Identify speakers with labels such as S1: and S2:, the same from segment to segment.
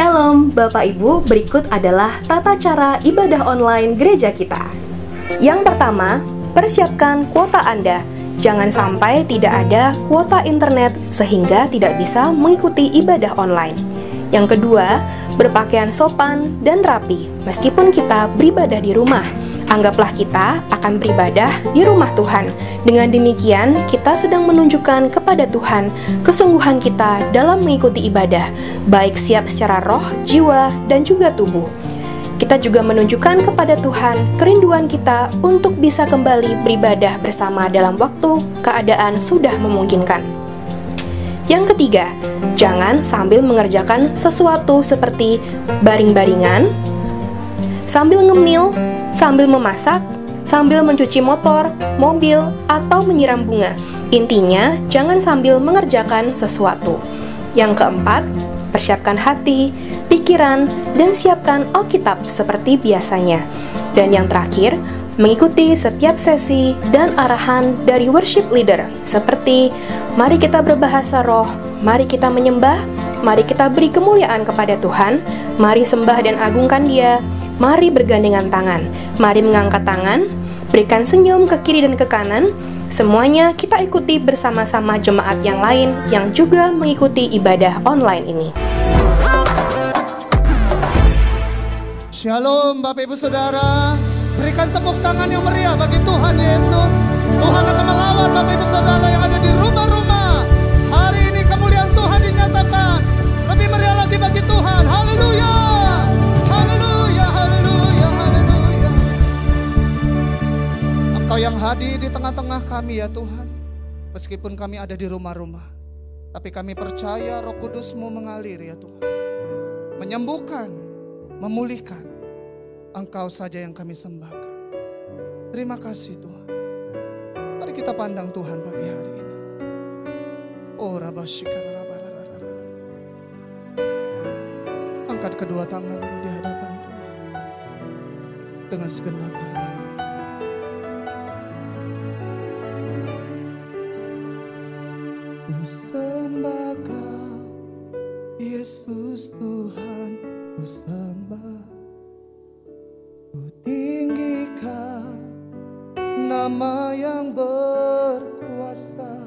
S1: Shalom Bapak Ibu, berikut adalah tata cara ibadah online gereja kita. Yang pertama, persiapkan kuota Anda. Jangan sampai tidak ada kuota internet sehingga tidak bisa mengikuti ibadah online. Yang kedua, berpakaian sopan dan rapi meskipun kita beribadah di rumah. Anggaplah kita akan beribadah di rumah Tuhan. Dengan demikian, kita sedang menunjukkan kepada Tuhan kesungguhan kita dalam mengikuti ibadah, baik siap secara roh, jiwa, dan juga tubuh. Kita juga menunjukkan kepada Tuhan kerinduan kita untuk bisa kembali beribadah bersama dalam waktu keadaan sudah memungkinkan. Yang ketiga, jangan sambil mengerjakan sesuatu seperti baring-baringan, sambil ngemil, sambil memasak, sambil mencuci motor, mobil, atau menyiram bunga. Intinya, jangan sambil mengerjakan sesuatu. Yang keempat, persiapkan hati, pikiran, dan siapkan Alkitab seperti biasanya. Dan yang terakhir, mengikuti setiap sesi dan arahan dari worship leader, seperti mari kita berbahasa roh, mari kita menyembah, mari kita beri kemuliaan kepada Tuhan, mari sembah dan agungkan Dia, mari bergandengan tangan, mari mengangkat tangan, berikan senyum ke kiri dan ke kanan. Semuanya kita ikuti bersama-sama jemaat yang lain yang juga mengikuti ibadah online ini.
S2: Shalom Bapak Ibu Saudara. Berikan tepuk tangan yang meriah bagi Tuhan Yesus. Tuhan akan melawan Bapak Ibu Saudara yang ada di rumah-rumah. Hari ini kemuliaan Tuhan dinyatakan. Lebih meriah lagi bagi Tuhan. Haleluya. Haleluya, haleluya, haleluya. Engkau yang hadir di tengah-tengah kami ya Tuhan. Meskipun kami ada di rumah-rumah, tapi kami percaya Roh Kudus-Mu mengalir ya Tuhan. Menyembuhkan, memulihkan. Engkau saja yang kami sembahkan. Terima kasih Tuhan. Mari kita pandang Tuhan pagi hari ini. Oh Rabashikarabararara. Angkat kedua tanganmu di hadapan Tuhan dengan segenap hati. Ku sembah Kau, Yesus Tuhan, ku sembah. Ku tinggikan nama yang berkuasa,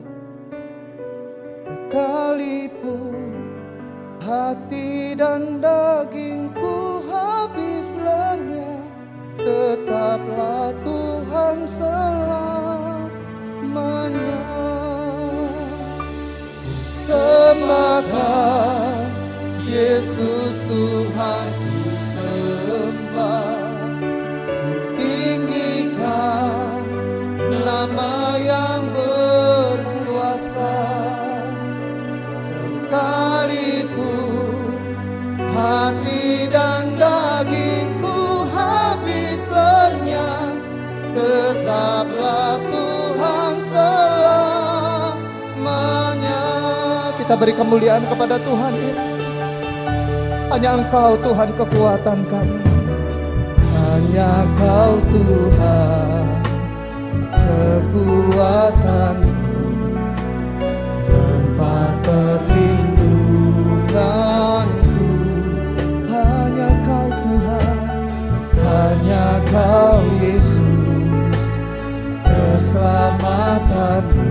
S2: sekalipun hati dan dagingku habis lenyap, tetaplah Tuhan selamanya. Ku sembahkan Yesus Tuhan, ku sembah. Nama yang berkuasa, sekalipun hati dan dagingku habis lenyap, tetaplah Tuhan selamanya. Kita beri kemuliaan kepada Tuhan Yesus. Hanya Engkau Tuhan kekuatan kami. Hanya Kau Tuhan kekuatanku, tempat perlindunganku. Hanya Kau Tuhan, hanya Kau Yesus, keselamatanku,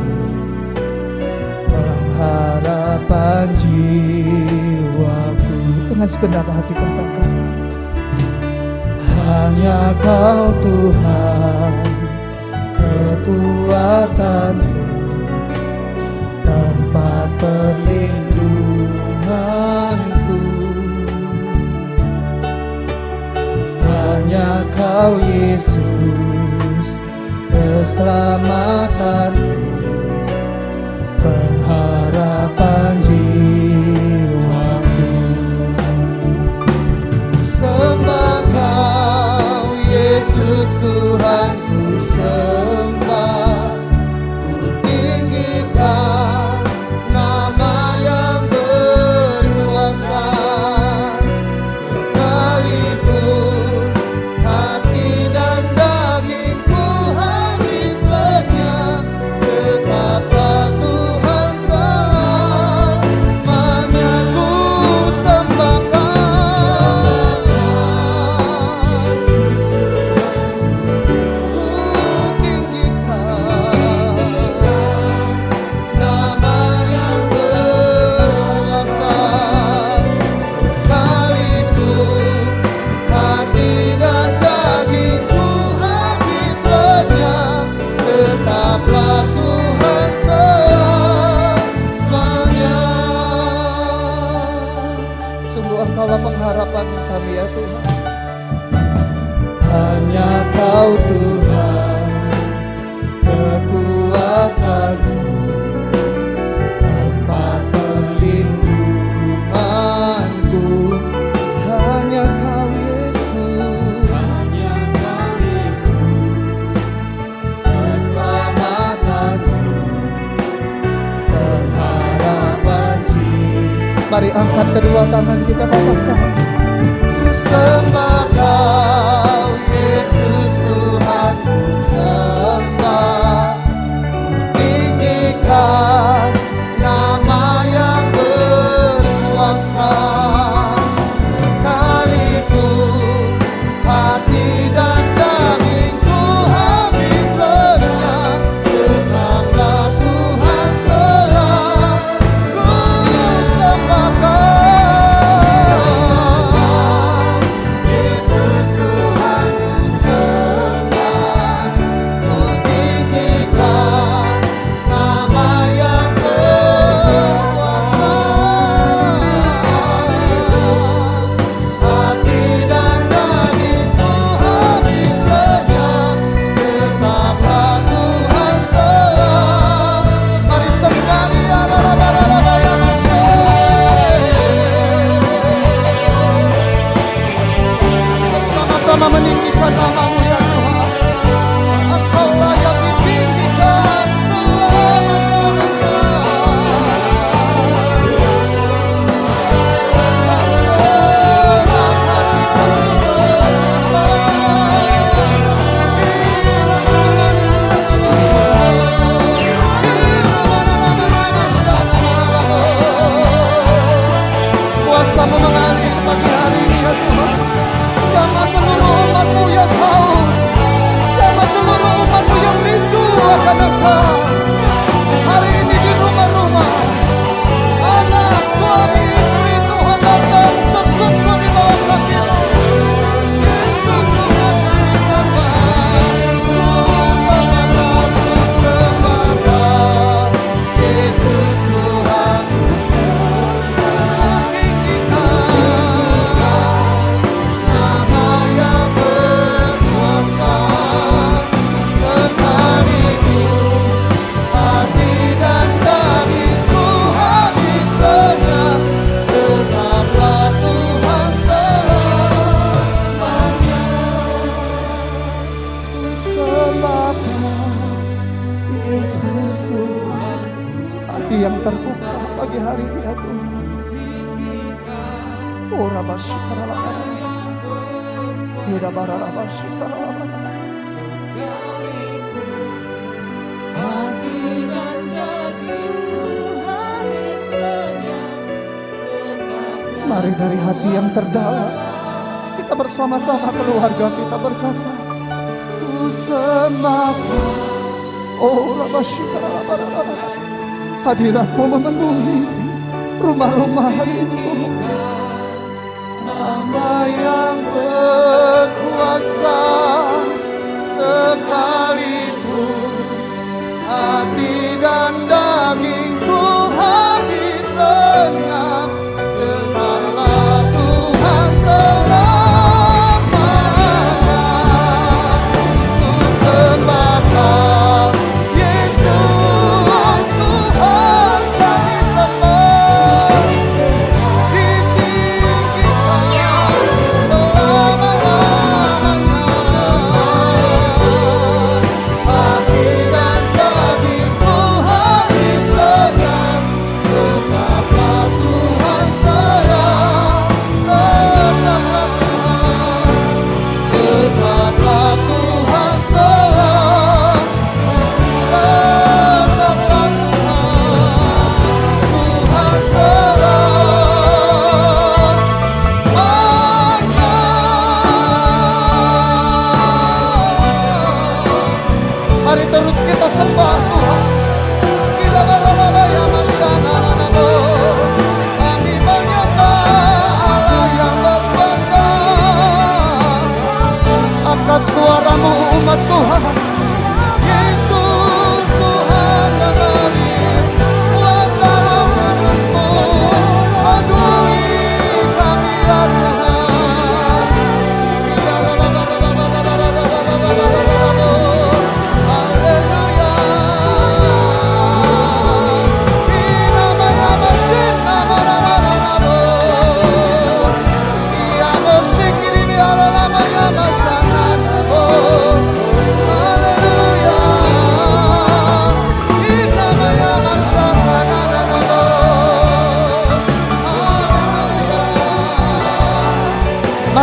S2: pengharapan jiwaku. Dengan segenap hati katakan, hanya Kau Tuhan, kekuatanku, tempat perlindunganku. Hanya Kau Yesus, keselamatanku, pengharapan jiwaku. Sembah Kau Yesus Tuhan, ku sembah. Ku pengharapan kami ya Tuhan. Hanya Kau Tuhan, kekuatanmu, tempat perlindunganku. Hanya Kau Yesus, hanya Kau Yesus, keselamatanmu, pengharapan jiwa. Mari angkat kedua tangan kita, katakan, ku sembah Kau Yesus Tuhan, ku sembah, ku tinggikan nama yang berkuasa. Sekalipun hati dan dagingku habis lenyap, tetaplah Tuhan selam. Ku sembah Kau Yesus Tuhan, ku sembah, ku tinggikan nama yang berkuasa. Hati dan dagingku habis lenyap, tetaplah Tuhan selam. Mari sekali sama-sama meninggikan nama-Mu ya Tuhan. Engkau layak ditinggikan selama-lamanya. Kuasa-Mu mengalir pagi hari ini ya Tuhan. Jamah seluruh umat-Mu yang haus, jamah seluruh umat-Mu yang rindu akan Engkau. Hari ini di rumah-rumah, anak, suami, istri, Tuhan datang tersungkur di bawah kaki-Mu. Yesus Tuhan kami sembah, ku sembah Kau. Yesus Tuhan ku sembah, tinggikan nama yang berkuasa. Sekalipun hati dan dagingku habis lenyap, tetaplah Tuhan selamanya. Ku sembah Kau, Yesus Tuhan. Hati yang terbuka pagi hari ini ya Tuhan. Oh Rabashi Karalabara, Ida Baralabashi Karalabara. Hati dan dagingku habis lenyap, tetaplah. Mari dari hati yang terdalam kita bersama-sama keluarga kita berkata, ku sembah Kau. Oh Rabashi Karalabara, hadirat-Mu memenuhi rumah-rumah hari ini Tuhan. Nama yang berkuasa, sekalipun hati dan dagingku habis lenyap, tetaplah Tuhan selamanya. Ku sembah Kau, Yesus Tuhan kami sembah, ditinggikan selama-lamanya. Hati dan dagingku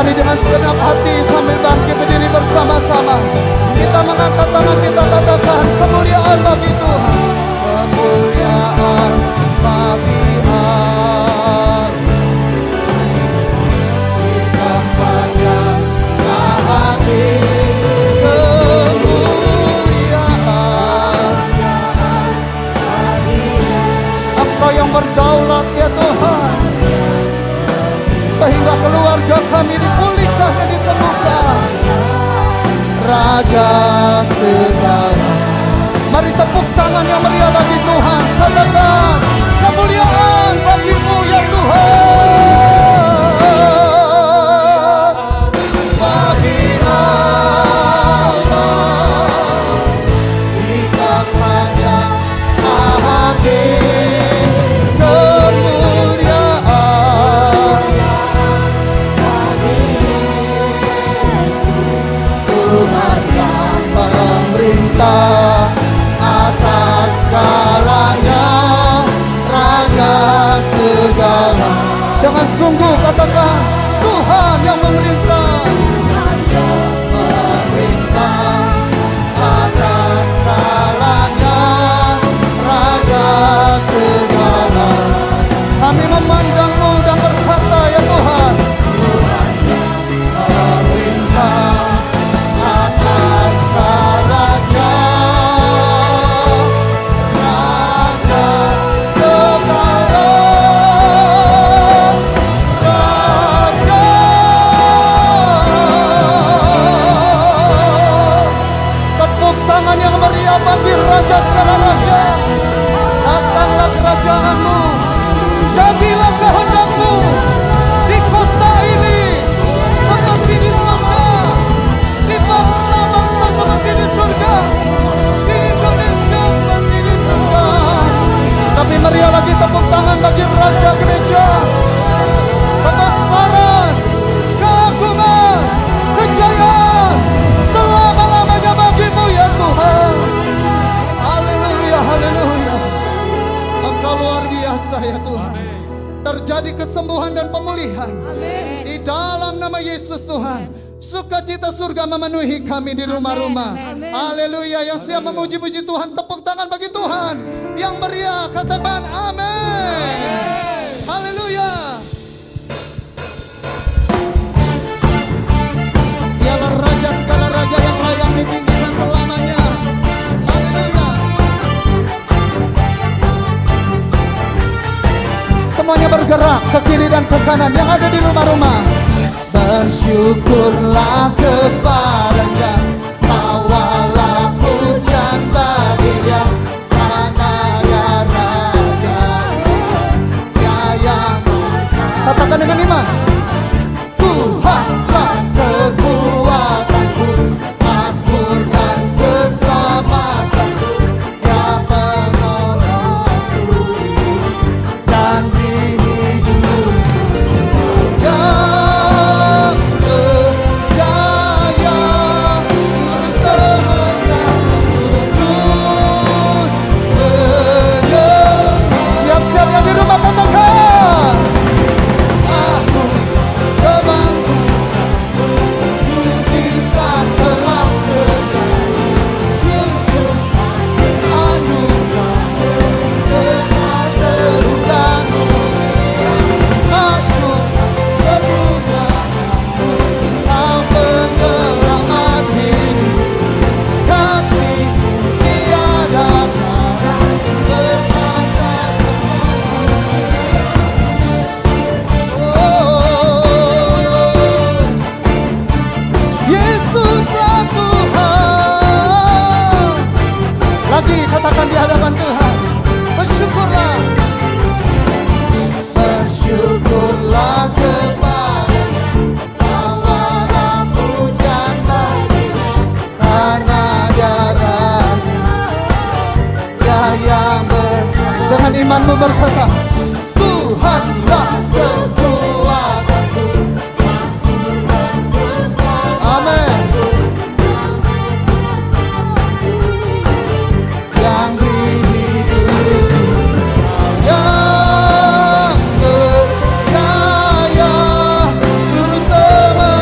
S2: Mari dengan segenap hati sambil bangkit berdiri bersama-sama, kita mengangkat tangan, kita katakan kemuliaan bagi Tuhan, kemuliaan bagi Allah di tempat yang maha tinggi. Kemuliaan Engkau yang berdaulat ya Tuhan, sehingga keluarga kami dipulihkan dan disembuhkan. Raja segala, mari tepuk tangan yang meriah bagi Tuhan, katakan kemuliaan bagimu ya Tuhan. Bagi Allah di tempat yang maha tinggi, kemuliaan Tuhan yang memerintah atas segalanya, Raja segala. Dengan sungguh katakan Tuhan yang memerintah, memerintah atas segalanya, Raja segala. Kami memandang-Mu dan berkata ya Tuhan, Tuhan yang memerintah atas segalanya, Raja segala, Raja. Tepuk tangan yang meriah bagi Raja segala raja. Datanglah kerajaan-Mu, jadilah kehendak-Mu di kota ini seperti di surga, di bangsa-bangsa seperti di surga, di Indonesia seperti di surga. Tapi meriah lagi tepuk tangan bagi Raja Gereja. Kebesaran, keagungan, kejayaan selama-lamanya bagi-Mu ya Tuhan. Haleluya, haleluya. Engkau luar biasa ya Tuhan. Terjadi kesembuhan dan pemulihan di dalam nama Yesus Tuhan. Sukacita surga memenuhi kami di rumah-rumah. Haleluya. Yang siap memuji-puji Tuhan, tepuk tangan bagi Tuhan. Yang meriah katakan amin. Haleluya. Dialah Raja segala raja yang layak ditinggikan selamanya. Haleluya. Semuanya bergerak ke kiri dan ke kanan yang ada di rumah-rumah. Bersyukurlah kepadanya, bawalah pujian bagi Dia, karena Dia Raja, Dia yang. Katakan dengan iman. Tuhanlah kekuatanku, mazmur dan keselamatanku, Dia penolongku dan hidupku. Yang berjaya semesta sujud menyembah. Siap-siap yang di rumah katakan. Aku kemampu, mujizat telah terjadi, junjung kasih anugerah telah terundang. Masyur kemuliaan-Mu, Kau penyelamat hidup, kasih-Mu tiada tara, bersama. Yesuslah Tuhan. Lagi katakan di hadapan Tuhan, bersyukurlah. Bersyukurlah kepada-Nya, bawalah pujian bagi-Nya, karena Dia Raja, Dia yang dengan imanmu berkata, Tuhanlah kekuatanku, mazmur dan keselamatanku. Amin. Yang beri hidup, yang berjaya seluruh semesta.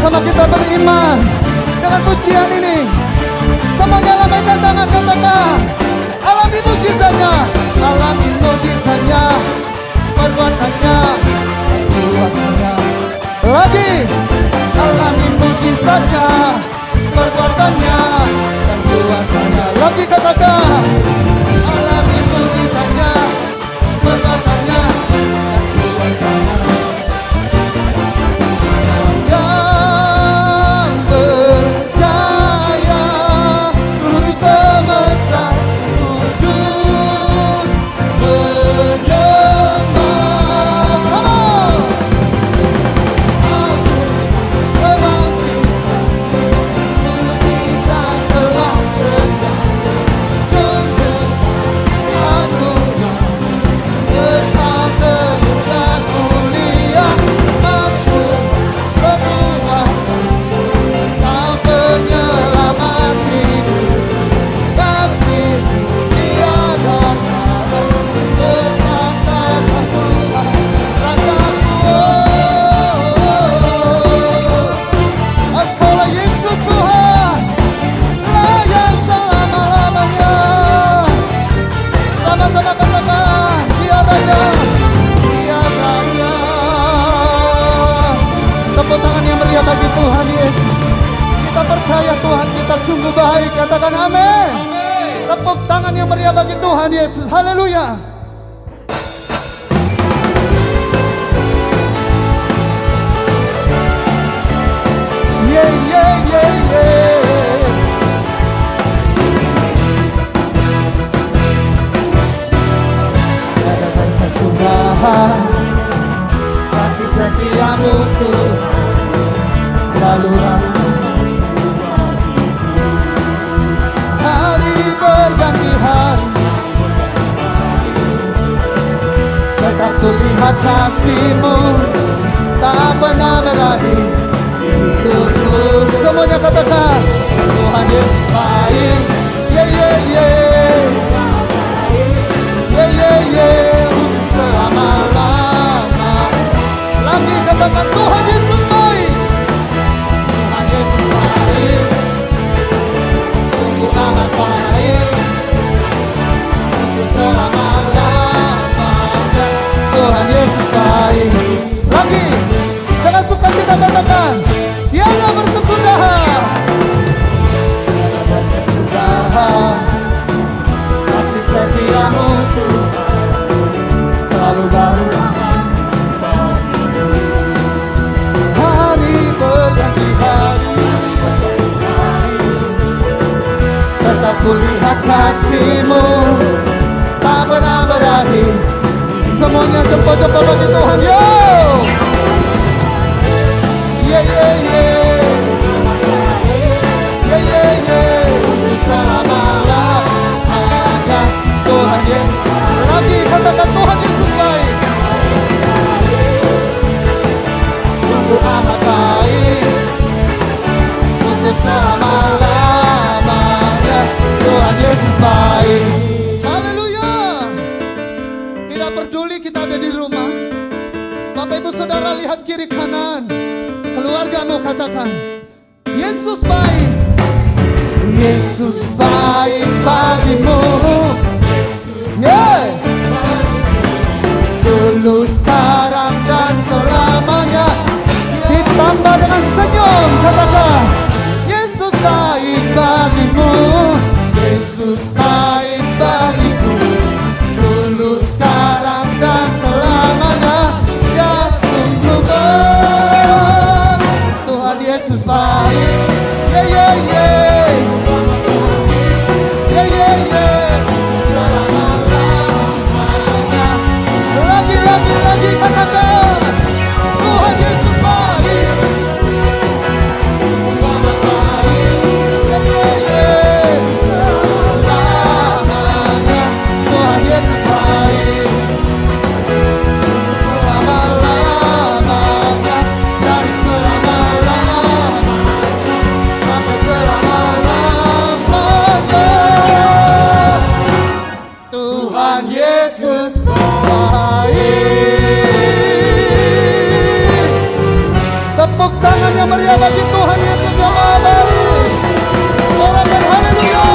S2: Sama-sama kita beriman dengan pujian ini. Semuanya lambaikan tangan, katakan alami mujizatnya, alami mujizatnya, perbuatannya, kuasanya. Lagi alami mujizatnya, perbuatannya, dan kuasanya. Lagi katakan alami mujizatnya, perbuatannya, dan kuasanya. Bagi Tuhan Yesus, kita percaya Tuhan kita sungguh baik. Katakan amin. Tepuk tangan yang meriah bagi Tuhan Yesus. Haleluya. Yeah, yeah, yeah, yeah. Katakan kesudahan, kasih setiamu Tuhan selalu ramah. Hari berganti hari, tetap kulihat kasih-Mu tak pernah berakhir. Terus semuanya katakan Tuhan Yesus baik. Yeah, yeah, yeah. Yeah, yeah, yeah. Selama-lama. Lagi katakan Tuhan Yesus baik. Sungguh amat baik untuk selama-lamanya. Tuhan Yesus baik. Lagi dengan suka kita katakan tiada berkesudahan, tiada berkesudahan. Kasih setiamu Tuhan selalu baru. Hari berganti hari, tetap kulihat kasih-Mu tak pernah berakhir. Semuanya jempol-jempol bagi Tuhan. Yo, yeah, yeah, yeah. Yeah, yeah, yeah. Selama-lamanya Tuhan Yesus. Lagi katakan Tuhan Yesus baik. Sungguh amat baik untuk selama-lamanya. Tuhan Yesus baik. Haleluya. Tidak peduli kita ada di rumah, Bapak Ibu Saudara lihat kiri kanan, keluargamu katakan Yesus baik. Yesus baik bagimu. Yeah. Dulu, sekarang, dan selamanya. Ditambah dengan senyum, katakan Yesus baik bagimu. Yesus baik bagiku. Dulu, sekarang, dan selamanya. Ya sungguh baik. Tuhan Yesus baik. Yeah, yeah, yeah. Yeah, yeah, yeah. Selama-lamanya. Lagi katakan Tuhan Yesus baik. Sungguh amat baik. Yeah, yeah, yeah. Selama-lamanya. Tuhan Yesus baik. Selama-lamanya. Dari selama-lamanya sampai selama-lamanya. Tuhan Yesus baik. Tepuk tangan yang meriah bagi Tuhan Yesus yang Maha Baik. Sorakan haleluya.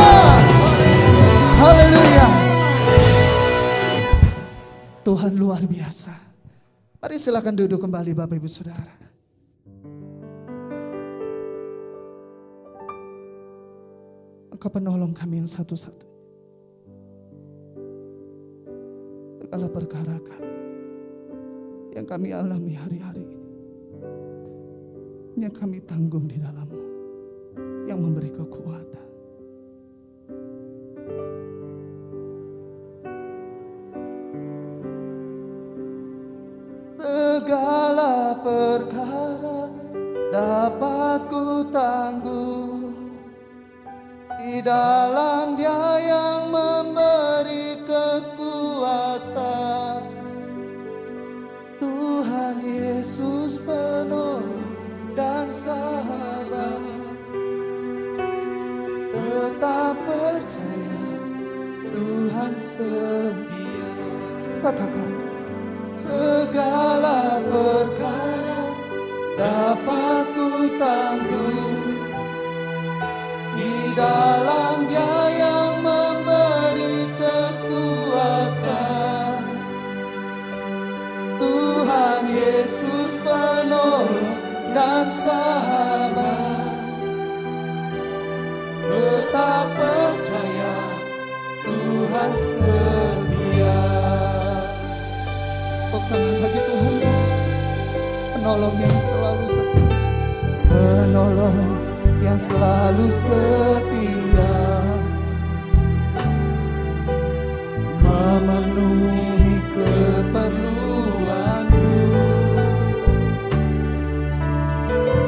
S2: Haleluya. Tuhan luar biasa. Mari silakan duduk kembali Bapak Ibu Saudara. Engkau penolong kami yang satu-satu. Segala perkara kami yang kami alami hari-hari ini, yang kami tanggung di dalam-Mu, yang memberi kekuatan. Segala perkara dapat ku tanggung di dalam Dia yang memberi kekuatan. Tuhan Yesus penolong dan sahabat, tetap percaya Tuhan setia. Katakan, segala perkara dapat ku tanggung di dalam Dia yang memberi kekuatan. Tuhan Yesus penolong dan sahabat, tetap percaya Tuhan setia. Tepuk tangan bagi Tuhan Yesus, penolong yang selalu setia, penolong yang selalu setia, memenuhi keperluanmu,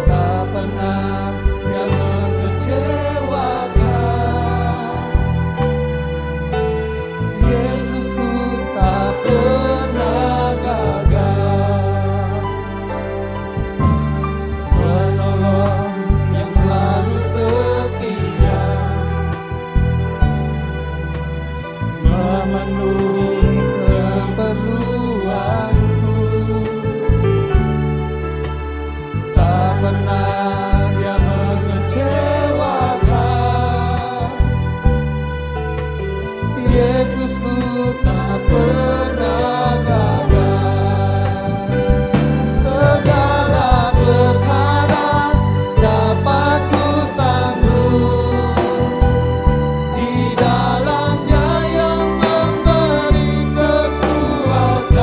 S2: tak pernah Dia mengecewakan. Yesusku tak pernah gagal, penolong yang selalu setia, memenuhi keperluanku, tak pernah Dia mengecewakan. Yesusku tak pernah gagal. Segala perkara dapat ku tanggung di dalam Dia yang memberi kekuatan.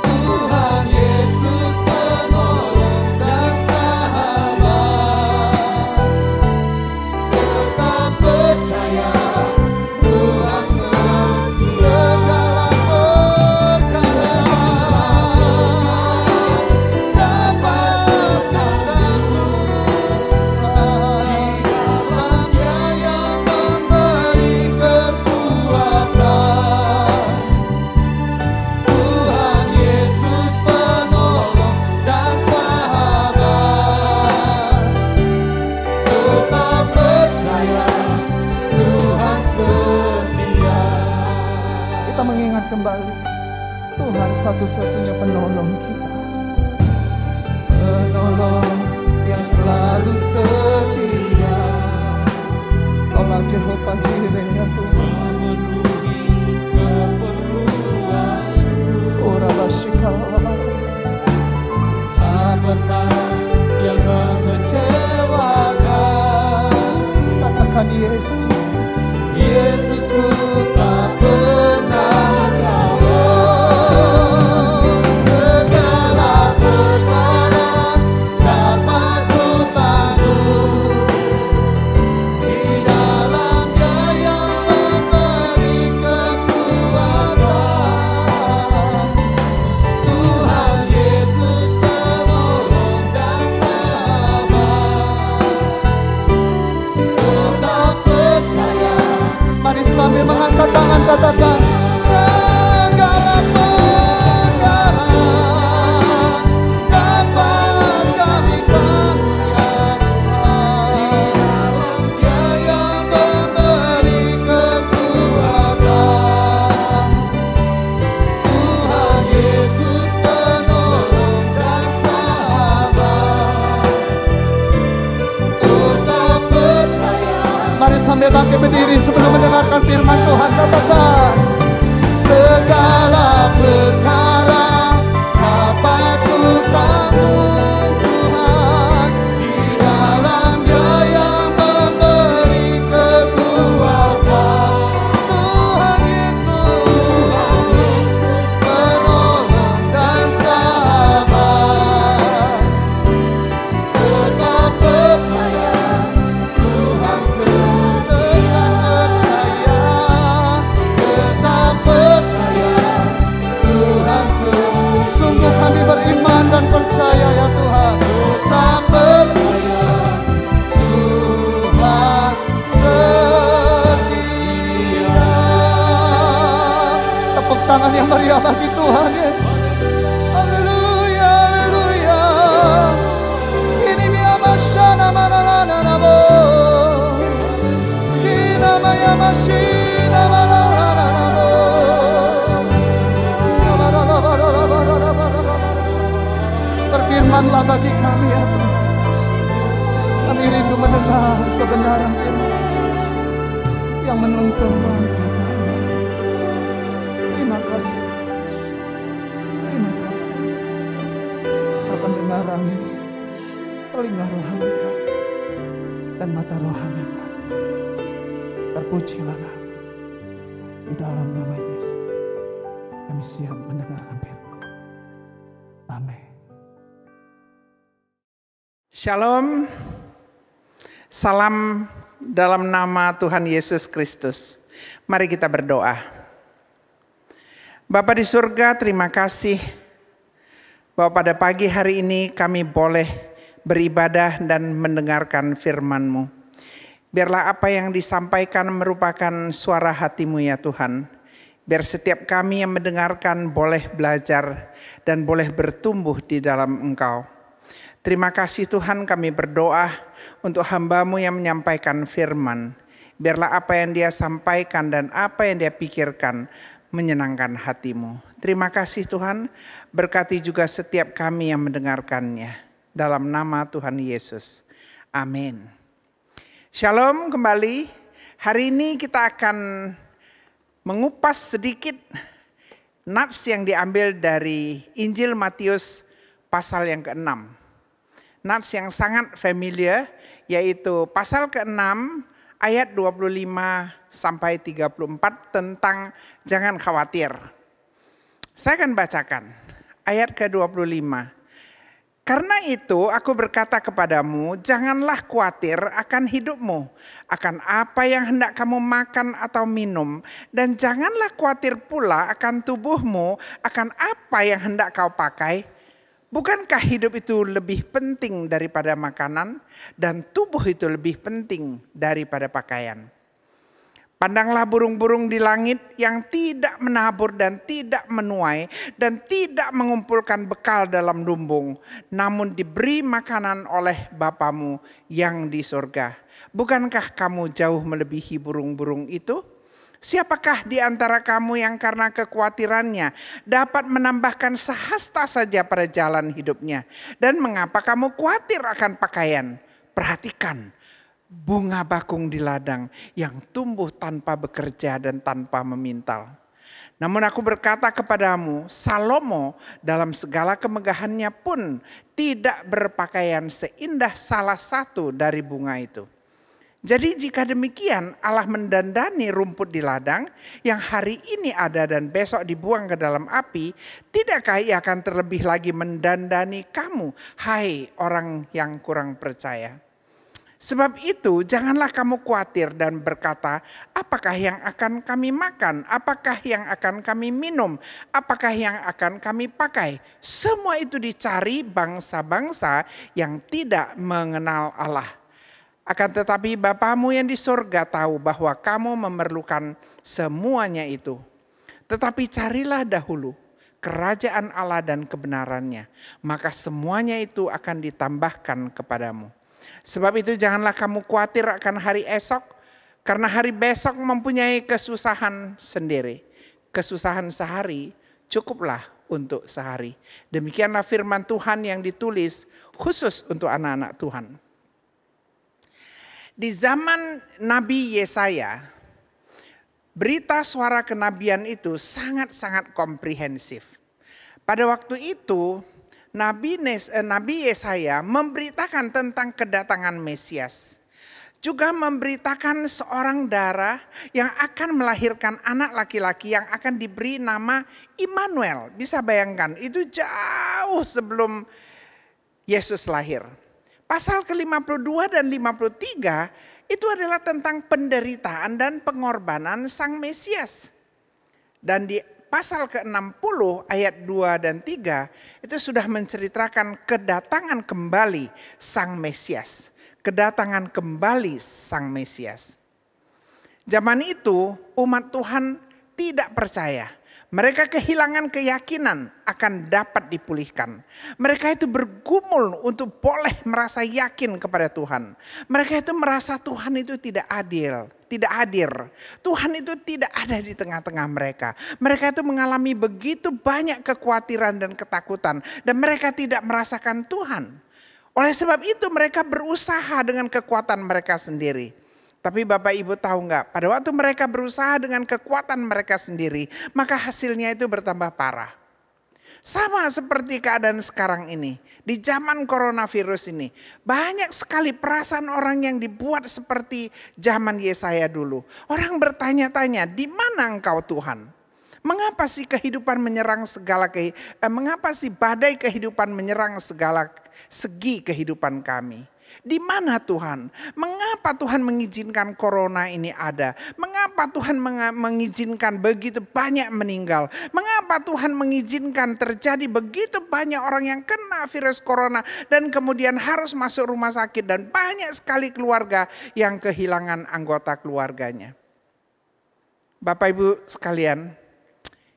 S2: Tuhan Yesus penolong dan sahabat, tetap percaya Tuhan segala perkara dapat tanggung di dalam Dia yang memberi kekuatan. Tuhan Yesus penolong dan sahabat, tetap percaya Tuhan setia. Kita mengingat kembali Tuhan satu-satunya penolong kita, penolong yang selalu setia. Kaulah Jehovah Jireh ya Tuhan, memenuhi keperluanku. Ora basyikala, tak pernah Dia mengecewakan. Katakan Yesus, Yesusku tak pernah gagal. Segala perkara dapat ku tanggung di dalam Dia yang memberi kekuatan. Tuhan Yesus penolong dan sahabat, tetap percaya. Mari sambil mengangkat tangan katakan, segala perkara dapat kami tanggung ya Tuhan. Dia yang memberi kekuatan. Tuhan Yesus penolong dan sahabat, Katakan segala perkara dapat ku tanggung Tuhan, di dalam Dia yang memberi kekuatan. Tuhan Yesus penolong dan sahabat, tetap percaya Tuhan sungguh kami beriman dan percaya ya Tuhan, tetap percaya Tuhan setia. Tepuk tangan yang meriah bagi Tuhan Yesus. Haleluya, haleluya. Ini dia masyana manalana nabo, kina maya masyina manalana nabo. Berfirmanlah bagi kami ya Tuhan. Kami rindu mendengar kebenaran firman yang menuntun langkah kami. Terima kasih. Terima kasih. Pendengaran, telinga rohani kami dan mata rohani kami. Terpujilah Nama. Di dalam nama Yesus kami siap mendengarkan firman. Amin.
S3: Shalom, salam dalam nama Tuhan Yesus Kristus. Mari kita berdoa. Bapa di surga, terima kasih bahwa pada pagi hari ini kami boleh beribadah dan mendengarkan firman-Mu. Biarlah apa yang disampaikan merupakan suara hati-Mu ya Tuhan. Biar setiap kami yang mendengarkan boleh belajar dan boleh bertumbuh di dalam Engkau. Terima kasih Tuhan, kami berdoa untuk hamba-Mu yang menyampaikan firman. Biarlah apa yang dia sampaikan dan apa yang dia pikirkan menyenangkan hati-Mu. Terima kasih Tuhan, berkati juga setiap kami yang mendengarkannya. Dalam nama Tuhan Yesus. Amin. Shalom kembali. Hari ini kita akan mengupas sedikit nats yang diambil dari Injil Matius pasal yang ke-6. Nats yang sangat familiar, yaitu pasal ke-6 ayat 25 sampai 34 tentang jangan khawatir. Saya akan bacakan ayat ke-25. Karena itu aku berkata kepadamu, janganlah khawatir akan hidupmu, akan apa yang hendak kamu makan atau minum, dan janganlah khawatir pula akan tubuhmu, akan apa yang hendak kau pakai. Bukankah hidup itu lebih penting daripada makanan, dan tubuh itu lebih penting daripada pakaian? Pandanglah burung-burung di langit yang tidak menabur dan tidak menuai dan tidak mengumpulkan bekal dalam lumbung, namun diberi makanan oleh Bapamu yang di surga. Bukankah kamu jauh melebihi burung-burung itu? Siapakah di antara kamu yang karena kekhawatirannya dapat menambahkan sehasta saja pada jalan hidupnya? Dan mengapa kamu khawatir akan pakaian? Perhatikan bunga bakung di ladang yang tumbuh tanpa bekerja dan tanpa memintal. Namun aku berkata kepadamu, Salomo dalam segala kemegahannya pun tidak berpakaian seindah salah satu dari bunga itu. Jadi jika demikian Allah mendandani rumput di ladang yang hari ini ada dan besok dibuang ke dalam api, tidakkah ia akan terlebih lagi mendandani kamu, hai orang yang kurang percaya? Sebab itu janganlah kamu khawatir dan berkata, apakah yang akan kami makan, apakah yang akan kami minum, apakah yang akan kami pakai. Semua itu dicari bangsa-bangsa yang tidak mengenal Allah. Akan tetapi Bapamu yang di surga tahu bahwa kamu memerlukan semuanya itu. Tetapi carilah dahulu kerajaan Allah dan kebenarannya, maka semuanya itu akan ditambahkan kepadamu. Sebab itu janganlah kamu khawatir akan hari esok, karena hari besok mempunyai kesusahan sendiri. Kesusahan sehari cukuplah untuk sehari. Demikianlah firman Tuhan yang ditulis khusus untuk anak-anak Tuhan. Di zaman Nabi Yesaya, Berita suara kenabian itu sangat-sangat komprehensif. Pada waktu itu Nabi Yesaya memberitakan tentang kedatangan Mesias. Juga memberitakan seorang darah yang akan melahirkan anak laki-laki yang akan diberi nama Immanuel. Bisa bayangkan, itu jauh sebelum Yesus lahir. Pasal ke-52 dan 53 itu adalah tentang penderitaan dan pengorbanan Sang Mesias. Dan di pasal ke-60 ayat 2 dan 3 itu sudah menceritakan kedatangan kembali Sang Mesias. Kedatangan kembali Sang Mesias. Zaman itu umat Tuhan tidak percaya. Mereka kehilangan keyakinan akan dapat dipulihkan. Mereka itu bergumul untuk boleh merasa yakin kepada Tuhan. Mereka itu merasa Tuhan itu tidak adil, tidak hadir. Tuhan itu tidak ada di tengah-tengah mereka. Mereka itu mengalami begitu banyak kekhawatiran dan ketakutan. Dan mereka tidak merasakan Tuhan. Oleh sebab itu mereka berusaha dengan kekuatan mereka sendiri. Tapi Bapak Ibu tahu nggak, pada waktu mereka berusaha dengan kekuatan mereka sendiri, maka hasilnya itu bertambah parah. Sama seperti keadaan sekarang ini, di zaman coronavirus ini, banyak sekali perasaan orang yang dibuat seperti zaman Yesaya dulu. Orang bertanya-tanya, di mana engkau Tuhan? Mengapa sih kehidupan menyerang mengapa sih badai kehidupan menyerang segala segi kehidupan kami? Di mana Tuhan? Mengapa Tuhan mengizinkan corona ini ada? Mengapa Tuhan mengizinkan begitu banyak meninggal? Mengapa Tuhan mengizinkan terjadi begitu banyak orang yang kena virus corona dan kemudian harus masuk rumah sakit dan banyak sekali keluarga yang kehilangan anggota keluarganya? Bapak Ibu sekalian,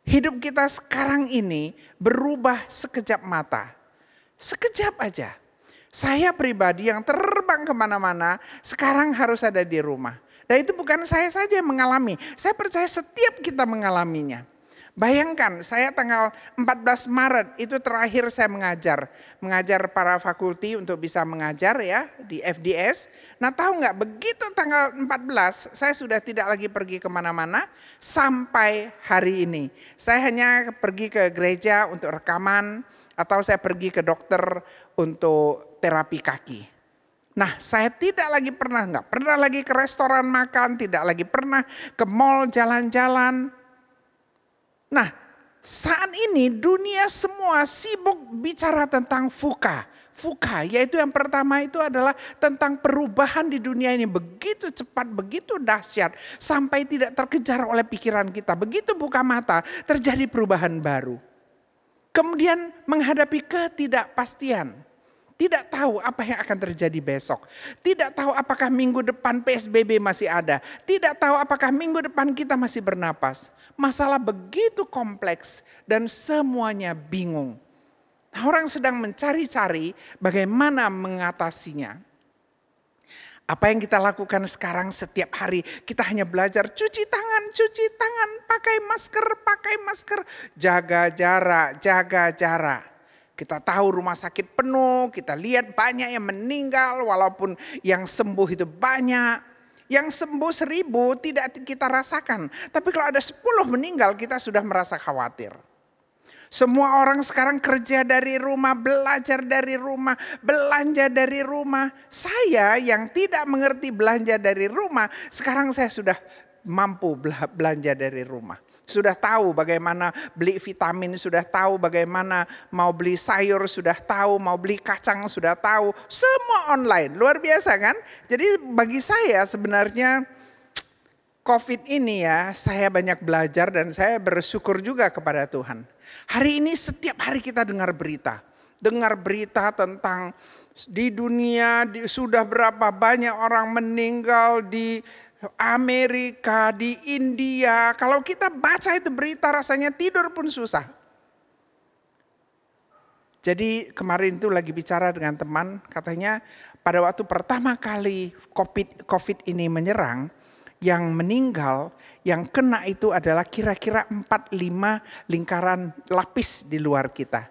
S3: hidup kita sekarang ini berubah sekejap mata. Sekejap aja. Saya pribadi yang terbang kemana-mana sekarang harus ada di rumah. Dan itu bukan saya saja yang mengalami. Saya percaya setiap kita mengalaminya. Bayangkan saya tanggal 14 Maret itu terakhir saya mengajar para fakulti untuk bisa mengajar ya di FDS. Nah tahu nggak, begitu tanggal 14 saya sudah tidak lagi pergi kemana-mana sampai hari ini. Saya hanya pergi ke gereja untuk rekaman atau saya pergi ke dokter untuk terapi kaki. Nah saya nggak pernah lagi ke restoran makan, tidak lagi pernah ke mall jalan-jalan. Nah, saat ini dunia semua sibuk bicara tentang VUCA. VUCA, yaitu yang pertama itu adalah tentang perubahan di dunia ini begitu cepat, begitu dahsyat, sampai tidak terkejar oleh pikiran kita. Begitu buka mata, terjadi perubahan baru. Kemudian menghadapi ketidakpastian. Tidak tahu apa yang akan terjadi besok. Tidak tahu apakah minggu depan PSBB masih ada. Tidak tahu apakah minggu depan kita masih bernapas. Masalah begitu kompleks dan semuanya bingung. Orang sedang mencari-cari bagaimana mengatasinya. Apa yang kita lakukan sekarang setiap hari, kita hanya belajar cuci tangan, pakai masker, jaga jarak. Kita tahu rumah sakit penuh, kita lihat banyak yang meninggal walaupun yang sembuh itu banyak. Yang sembuh 1000 tidak kita rasakan. Tapi kalau ada 10 meninggal kita sudah merasa khawatir. Semua orang sekarang kerja dari rumah, belajar dari rumah, belanja dari rumah. Saya yang tidak mengerti belanja dari rumah, sekarang saya sudah mampu belanja dari rumah. Sudah tahu bagaimana beli vitamin, sudah tahu bagaimana mau beli sayur, sudah tahu mau beli kacang, sudah tahu. Semua online, luar biasa kan? Jadi bagi saya sebenarnya COVID ini ya, saya banyak belajar dan saya bersyukur juga kepada Tuhan. Hari ini setiap hari kita dengar berita tentang di dunia sudah berapa banyak orang meninggal di Amerika, di India. Kalau kita baca itu berita rasanya tidur pun susah. Jadi kemarin itu lagi bicara dengan teman, katanya pada waktu pertama kali COVID ini menyerang, yang meninggal, yang kena itu adalah kira-kira 4-5 lingkaran lapis di luar kita.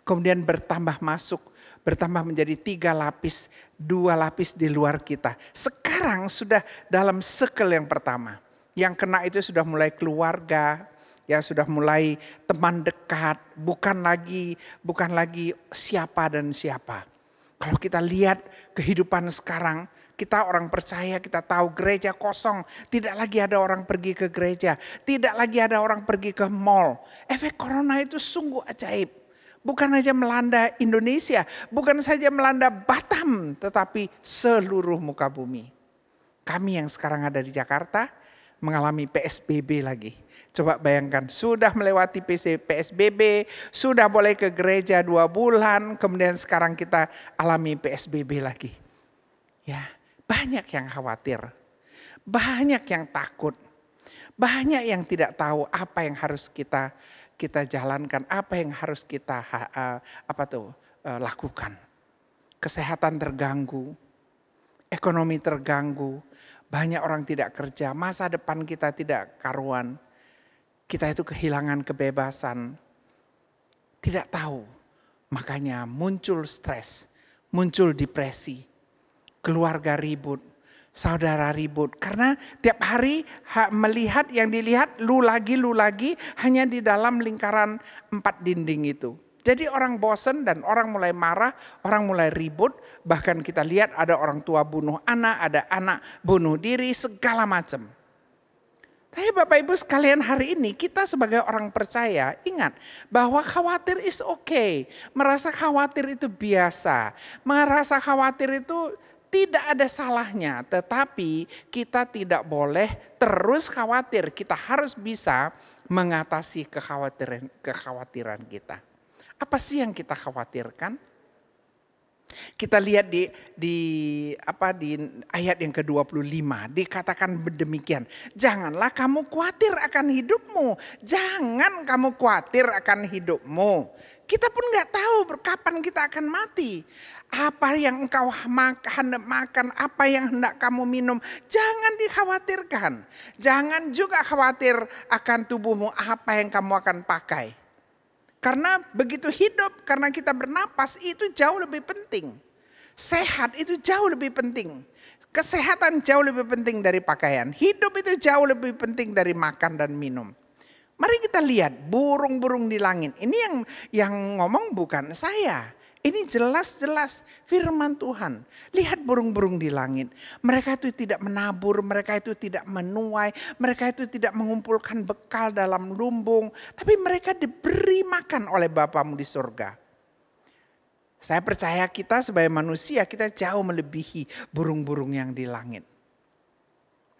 S3: Kemudian bertambah menjadi 3 lapis, 2 lapis di luar kita. Sekarang sudah dalam sekel yang pertama. Yang kena itu sudah mulai keluarga, ya sudah mulai teman dekat, bukan lagi siapa dan siapa. Kalau kita lihat kehidupan sekarang, kita orang percaya, kita tahu gereja kosong. Tidak lagi ada orang pergi ke gereja. Tidak lagi ada orang pergi ke mall. Efek corona itu sungguh ajaib. Bukan saja melanda Indonesia, bukan saja melanda Batam, tetapi seluruh muka bumi. Kami yang sekarang ada di Jakarta mengalami PSBB lagi. Coba bayangkan, sudah melewati PSBB, sudah boleh ke gereja 2 bulan, kemudian sekarang kita alami PSBB lagi. Ya, banyak yang khawatir, banyak yang takut, banyak yang tidak tahu apa yang harus kita jalankan, apa yang harus kita lakukan. Kesehatan terganggu, ekonomi terganggu, banyak orang tidak kerja, masa depan kita tidak karuan. Kita itu kehilangan kebebasan, tidak tahu. Makanya muncul stres, muncul depresi, keluarga ribut, saudara ribut. Karena tiap hari melihat yang dilihat lu lagi hanya di dalam lingkaran 4 dinding itu. Jadi orang bosan dan orang mulai marah, orang mulai ribut. Bahkan kita lihat ada orang tua bunuh anak, ada anak bunuh diri, segala macam. Tapi Bapak Ibu sekalian, hari ini kita sebagai orang percaya ingat bahwa khawatir is okay. Merasa khawatir itu biasa. Merasa khawatir itu tidak ada salahnya. Tetapi kita tidak boleh terus khawatir. Kita harus bisa mengatasi kekhawatiran kita. Apa sih yang kita khawatirkan? Kita lihat di ayat yang ke-25 dikatakan demikian. Janganlah kamu khawatir akan hidupmu. Jangan kamu khawatir akan hidupmu. Kita pun nggak tahu kapan kita akan mati. Apa yang engkau makan, apa yang hendak kamu minum, jangan dikhawatirkan. Jangan juga khawatir akan tubuhmu, apa yang kamu akan pakai. Karena begitu hidup, karena kita bernapas itu jauh lebih penting. Sehat itu jauh lebih penting. Kesehatan jauh lebih penting dari pakaian. Hidup itu jauh lebih penting dari makan dan minum. Mari kita lihat burung-burung di langit. Ini yang ngomong bukan saya. Ini jelas-jelas firman Tuhan. Lihat burung-burung di langit. Mereka itu tidak menabur, mereka itu tidak menuai, mereka itu tidak mengumpulkan bekal dalam lumbung. Tapi mereka diberi makan oleh Bapamu di surga. Saya percaya kita sebagai manusia, kita jauh melebihi burung-burung yang di langit.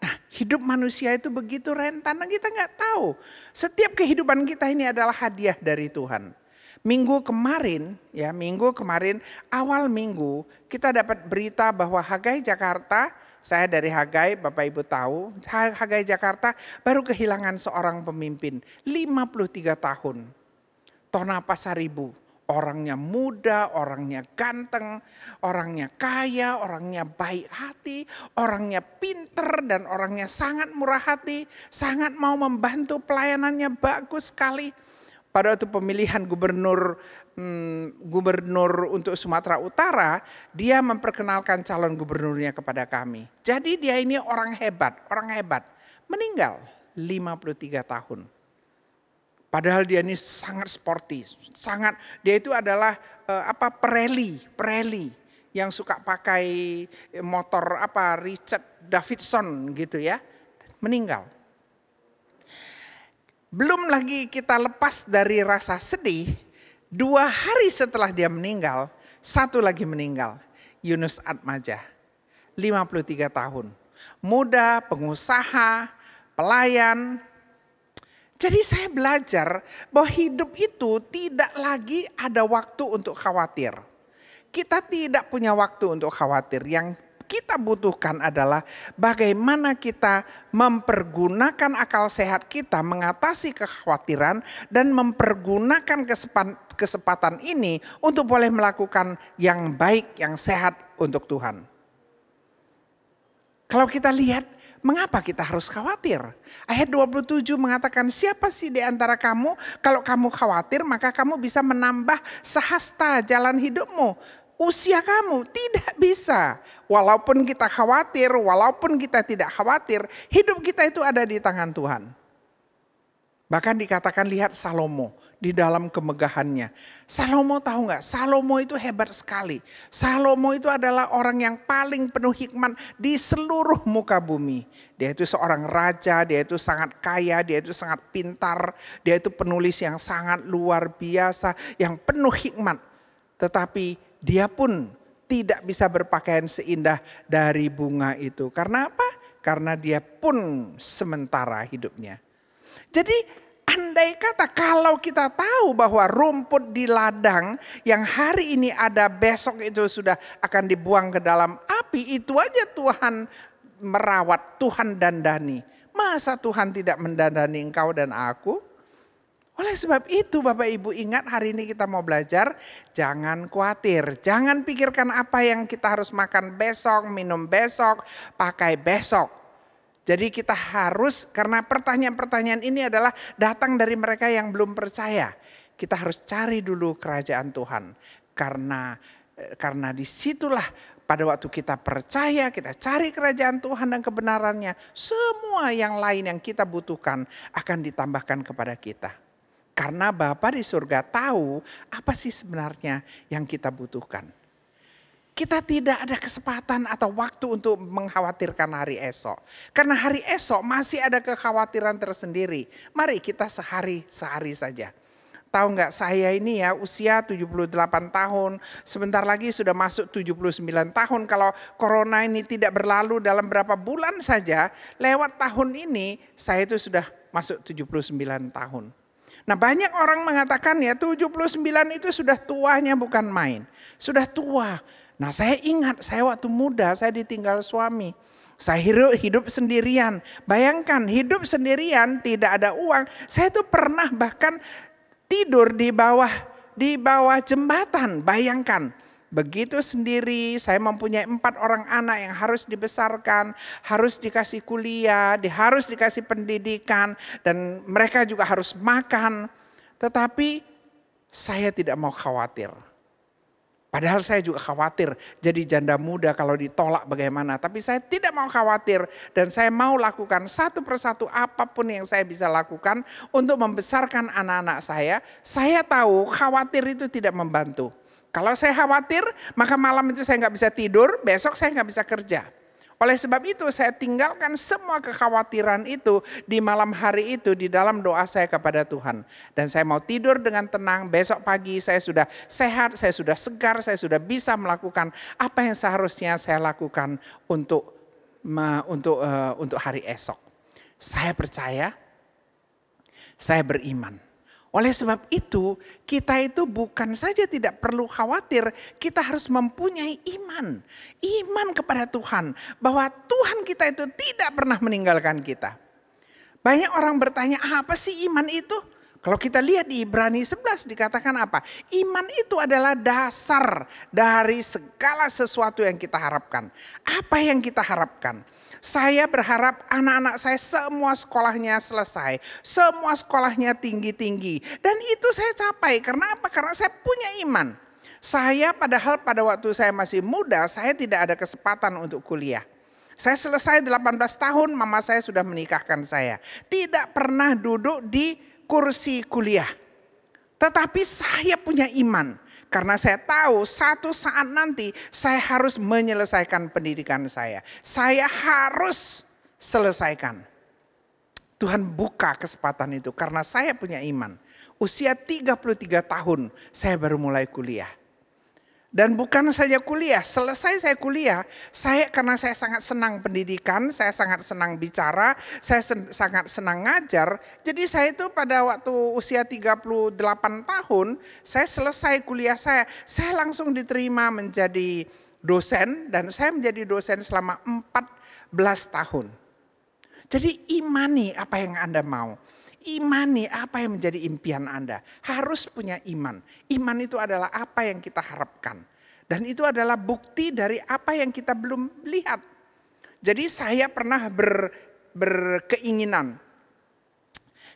S3: Nah, hidup manusia itu begitu rentan, kita nggak tahu. Setiap kehidupan kita ini adalah hadiah dari Tuhan. Minggu kemarin, awal minggu kita dapat berita bahwa Hagai Jakarta, saya dari Hagai, Bapak Ibu tahu, Hagai Jakarta baru kehilangan seorang pemimpin, 53 tahun. Tona Pasaribu, orangnya muda, orangnya ganteng, orangnya kaya, orangnya baik hati, orangnya pinter dan orangnya sangat murah hati, sangat mau membantu, pelayanannya bagus sekali. Pada waktu pemilihan gubernur untuk Sumatera Utara, dia memperkenalkan calon gubernurnya kepada kami. Jadi dia ini orang hebat. Meninggal 53 tahun. Padahal dia ini sangat sporty, dia itu adalah pereli yang suka pakai motor Richard Davidson gitu ya. Meninggal. Belum lagi kita lepas dari rasa sedih, 2 hari setelah dia meninggal, satu lagi meninggal. Yunus Atmaja, 53 tahun. Muda, pengusaha, pelayan. Jadi saya belajar bahwa hidup itu tidak lagi ada waktu untuk khawatir. Kita tidak punya waktu untuk khawatir. Yang kita butuhkan adalah bagaimana kita mempergunakan akal sehat kita mengatasi kekhawatiran dan mempergunakan kesempatan ini untuk boleh melakukan yang baik, yang sehat untuk Tuhan. Kalau kita lihat, mengapa kita harus khawatir? Ayat 27 mengatakan, siapa sih di antara kamu, kalau kamu khawatir maka kamu bisa menambah sehasta jalan hidupmu. usia kamu, tidak bisa. Walaupun kita khawatir, walaupun kita tidak khawatir, hidup kita itu ada di tangan Tuhan. Bahkan dikatakan lihat Salomo di dalam kemegahannya. Salomo tahu nggak? Salomo itu hebat sekali. Salomo itu adalah orang yang paling penuh hikmat di seluruh muka bumi. Dia itu seorang raja, dia itu sangat kaya, dia itu sangat pintar. Dia itu penulis yang sangat luar biasa, yang penuh hikmat. Tetapi dia pun tidak bisa berpakaian seindah dari bunga itu. Karena apa? Karena dia pun sementara hidupnya. Jadi andai kata kalau kita tahu bahwa rumput di ladang yang hari ini ada besok itu sudah akan dibuang ke dalam api, itu aja Tuhan merawat, Tuhan dandani. Masa Tuhan tidak mendandani engkau dan aku? Oleh sebab itu Bapak Ibu ingat hari ini kita mau belajar, jangan khawatir, jangan pikirkan apa yang kita harus makan besok, minum besok, pakai besok. Jadi kita harus, karena pertanyaan-pertanyaan ini adalah datang dari mereka yang belum percaya. Kita harus cari dulu kerajaan Tuhan. Karena disitulah pada waktu kita percaya, kita cari kerajaan Tuhan dan kebenarannya. Semua yang lain yang kita butuhkan akan ditambahkan kepada kita. Karena Bapa di surga tahu apa sih sebenarnya yang kita butuhkan. Kita tidak ada kesempatan atau waktu untuk mengkhawatirkan hari esok. Karena hari esok masih ada kekhawatiran tersendiri. Mari kita sehari saja. Tahu nggak, saya ini ya usia 78 tahun. Sebentar lagi sudah masuk 79 tahun. Kalau corona ini tidak berlalu dalam berapa bulan saja. Lewat tahun ini saya itu sudah masuk 79 tahun. Nah banyak orang mengatakan ya 79 itu sudah tuanya bukan main. Sudah tua. Nah saya ingat saya waktu muda saya ditinggal suami. Saya hidup sendirian. Bayangkan hidup sendirian tidak ada uang. Saya tuh pernah bahkan tidur di bawah jembatan. Bayangkan begitu sendiri saya mempunyai 4 orang anak yang harus dibesarkan. Harus dikasih kuliah, harus dikasih pendidikan. Dan mereka juga harus makan. Tetapi saya tidak mau khawatir. Padahal saya juga khawatir jadi janda muda kalau ditolak bagaimana. Tapi saya tidak mau khawatir dan saya mau lakukan satu persatu apapun yang saya bisa lakukan untuk membesarkan anak-anak saya. Saya tahu khawatir itu tidak membantu. Kalau saya khawatir maka malam itu saya nggak bisa tidur, besok saya nggak bisa kerja. Oleh sebab itu saya tinggalkan semua kekhawatiran itu di malam hari itu di dalam doa saya kepada Tuhan. Dan saya mau tidur dengan tenang, besok pagi saya sudah sehat, saya sudah segar, saya sudah bisa melakukan apa yang seharusnya saya lakukan untuk hari esok. Saya percaya, saya beriman. Oleh sebab itu kita itu bukan saja tidak perlu khawatir, kita harus mempunyai iman. Iman kepada Tuhan bahwa Tuhan kita itu tidak pernah meninggalkan kita. Banyak orang bertanya apa sih iman itu? Kalau kita lihat di Ibrani 11 dikatakan apa? Iman itu adalah dasar dari segala sesuatu yang kita harapkan. Apa yang kita harapkan? Saya berharap anak-anak saya semua sekolahnya selesai. Semua sekolahnya tinggi-tinggi. Dan itu saya capai. Karena apa? Karena saya punya iman. Saya padahal pada waktu saya masih muda, saya tidak ada kesempatan untuk kuliah. Saya selesai 18 tahun, mama saya sudah menikahkan saya. Tidak pernah duduk di kursi kuliah. Tetapi saya punya iman. Karena saya tahu satu saat nanti saya harus menyelesaikan pendidikan saya. Saya harus selesaikan. Tuhan buka kesempatan itu karena saya punya iman. Usia 33 tahun saya baru mulai kuliah. Dan bukan saja kuliah, selesai saya kuliah, karena saya sangat senang pendidikan, saya sangat senang bicara, saya sangat senang ngajar. Jadi saya itu pada waktu usia 38 tahun, saya selesai kuliah saya langsung diterima menjadi dosen dan saya menjadi dosen selama 14 tahun. Jadi imani apa yang Anda mau. Imani apa yang menjadi impian Anda. Harus punya iman. Iman itu adalah apa yang kita harapkan. Dan itu adalah bukti dari apa yang kita belum lihat. Jadi saya pernah berkeinginan.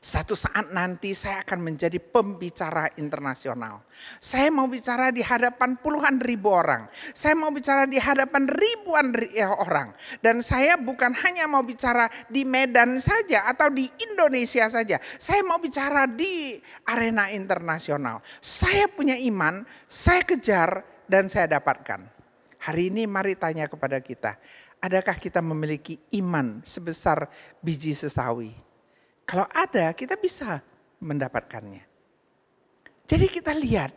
S3: Satu saat nanti saya akan menjadi pembicara internasional. Saya mau bicara di hadapan puluhan ribu orang. Saya mau bicara di hadapan ribuan orang. Dan saya bukan hanya mau bicara di Medan saja atau di Indonesia saja. Saya mau bicara di arena internasional. Saya punya iman, saya kejar dan saya dapatkan. Hari ini mari tanya kepada kita, adakah kita memiliki iman sebesar biji sesawi? Kalau ada, kita bisa mendapatkannya. Jadi kita lihat,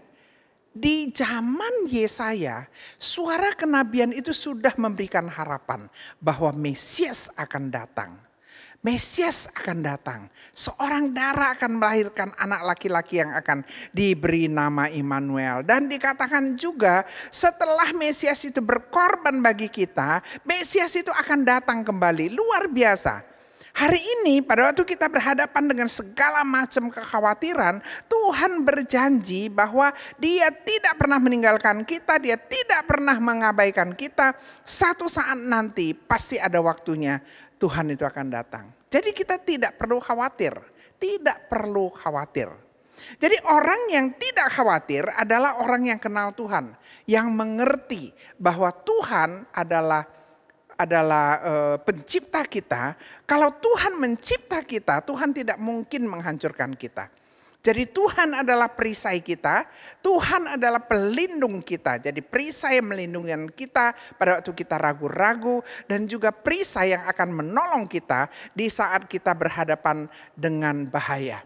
S3: di zaman Yesaya, suara kenabian itu sudah memberikan harapan bahwa Mesias akan datang. Mesias akan datang. Seorang darah akan melahirkan anak laki-laki yang akan diberi nama Immanuel. Dan dikatakan juga setelah Mesias itu berkorban bagi kita, Mesias itu akan datang kembali. Luar biasa. Hari ini pada waktu kita berhadapan dengan segala macam kekhawatiran, Tuhan berjanji bahwa Dia tidak pernah meninggalkan kita, Dia tidak pernah mengabaikan kita. Satu saat nanti pasti ada waktunya Tuhan itu akan datang. Jadi kita tidak perlu khawatir, tidak perlu khawatir. Jadi orang yang tidak khawatir adalah orang yang kenal Tuhan, yang mengerti bahwa Tuhan adalah pencipta kita. Kalau Tuhan mencipta kita, Tuhan tidak mungkin menghancurkan kita. Jadi Tuhan adalah perisai kita, Tuhan adalah pelindung kita. Jadi perisai melindungi kita pada waktu kita ragu-ragu, dan juga perisai yang akan menolong kita di saat kita berhadapan dengan bahaya.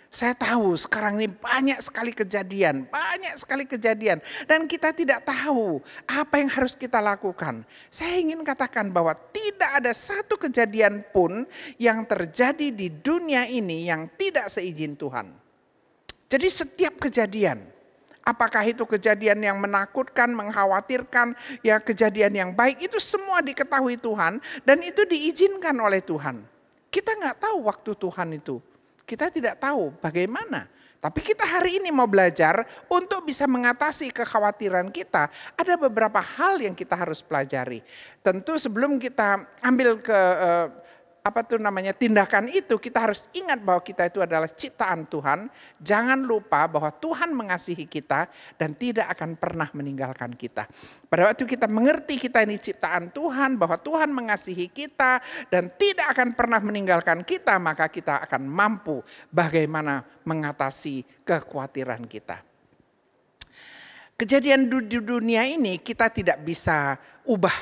S3: Saya tahu sekarang ini banyak sekali kejadian. Dan kita tidak tahu apa yang harus kita lakukan. Saya ingin katakan bahwa tidak ada satu kejadian pun yang terjadi di dunia ini yang tidak seizin Tuhan. Jadi setiap kejadian, apakah itu kejadian yang menakutkan, mengkhawatirkan, ya kejadian yang baik, itu semua diketahui Tuhan dan itu diizinkan oleh Tuhan. Kita nggak tahu waktu Tuhan itu. Kita tidak tahu bagaimana. Tapi kita hari ini mau belajar untuk bisa mengatasi kekhawatiran kita. Ada beberapa hal yang kita harus pelajari. Tentu sebelum kita ambil ke tindakan itu, kita harus ingat bahwa kita itu adalah ciptaan Tuhan. Jangan lupa bahwa Tuhan mengasihi kita dan tidak akan pernah meninggalkan kita. Pada waktu kita mengerti kita ini ciptaan Tuhan, bahwa Tuhan mengasihi kita dan tidak akan pernah meninggalkan kita, maka kita akan mampu bagaimana mengatasi kekhawatiran kita. Kejadian di dunia ini kita tidak bisa ubah.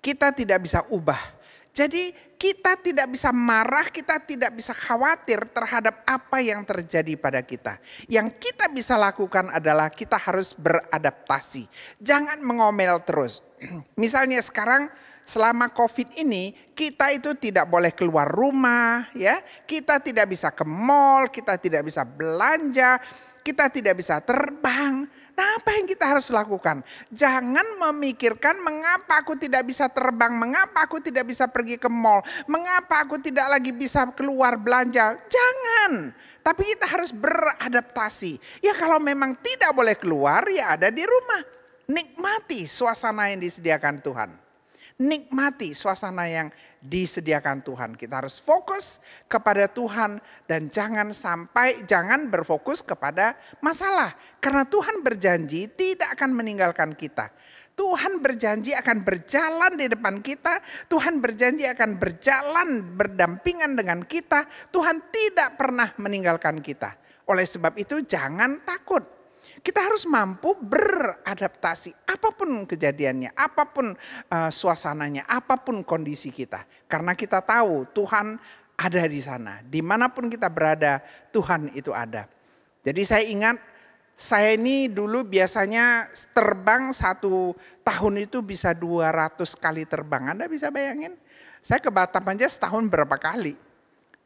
S3: Kita tidak bisa ubah. Jadi kita tidak bisa marah, kita tidak bisa khawatir terhadap apa yang terjadi pada kita. Yang kita bisa lakukan adalah kita harus beradaptasi. Jangan mengomel terus. Misalnya sekarang selama COVID ini kita itu tidak boleh keluar rumah, ya. Kita tidak bisa ke mall, kita tidak bisa belanja, kita tidak bisa terbang. Nah, apa yang kita harus lakukan? Jangan memikirkan mengapa aku tidak bisa terbang, mengapa aku tidak bisa pergi ke mall, mengapa aku tidak lagi bisa keluar belanja. Jangan. Tapi kita harus beradaptasi. Ya kalau memang tidak boleh keluar, ya ada di rumah. Nikmati suasana yang disediakan Tuhan. Nikmati suasana yang disediakan Tuhan. Kita harus fokus kepada Tuhan dan jangan berfokus kepada masalah. Karena Tuhan berjanji tidak akan meninggalkan kita. Tuhan berjanji akan berjalan di depan kita. Tuhan berjanji akan berjalan berdampingan dengan kita. Tuhan tidak pernah meninggalkan kita. Oleh sebab itu jangan takut. Kita harus mampu beradaptasi apapun kejadiannya, apapun suasananya, apapun kondisi kita. Karena kita tahu Tuhan ada di sana. Dimanapun kita berada, Tuhan itu ada. Jadi saya ingat, saya ini dulu biasanya terbang 1 tahun itu bisa 200 kali terbang. Anda bisa bayangin? Saya ke Batam aja setahun berapa kali.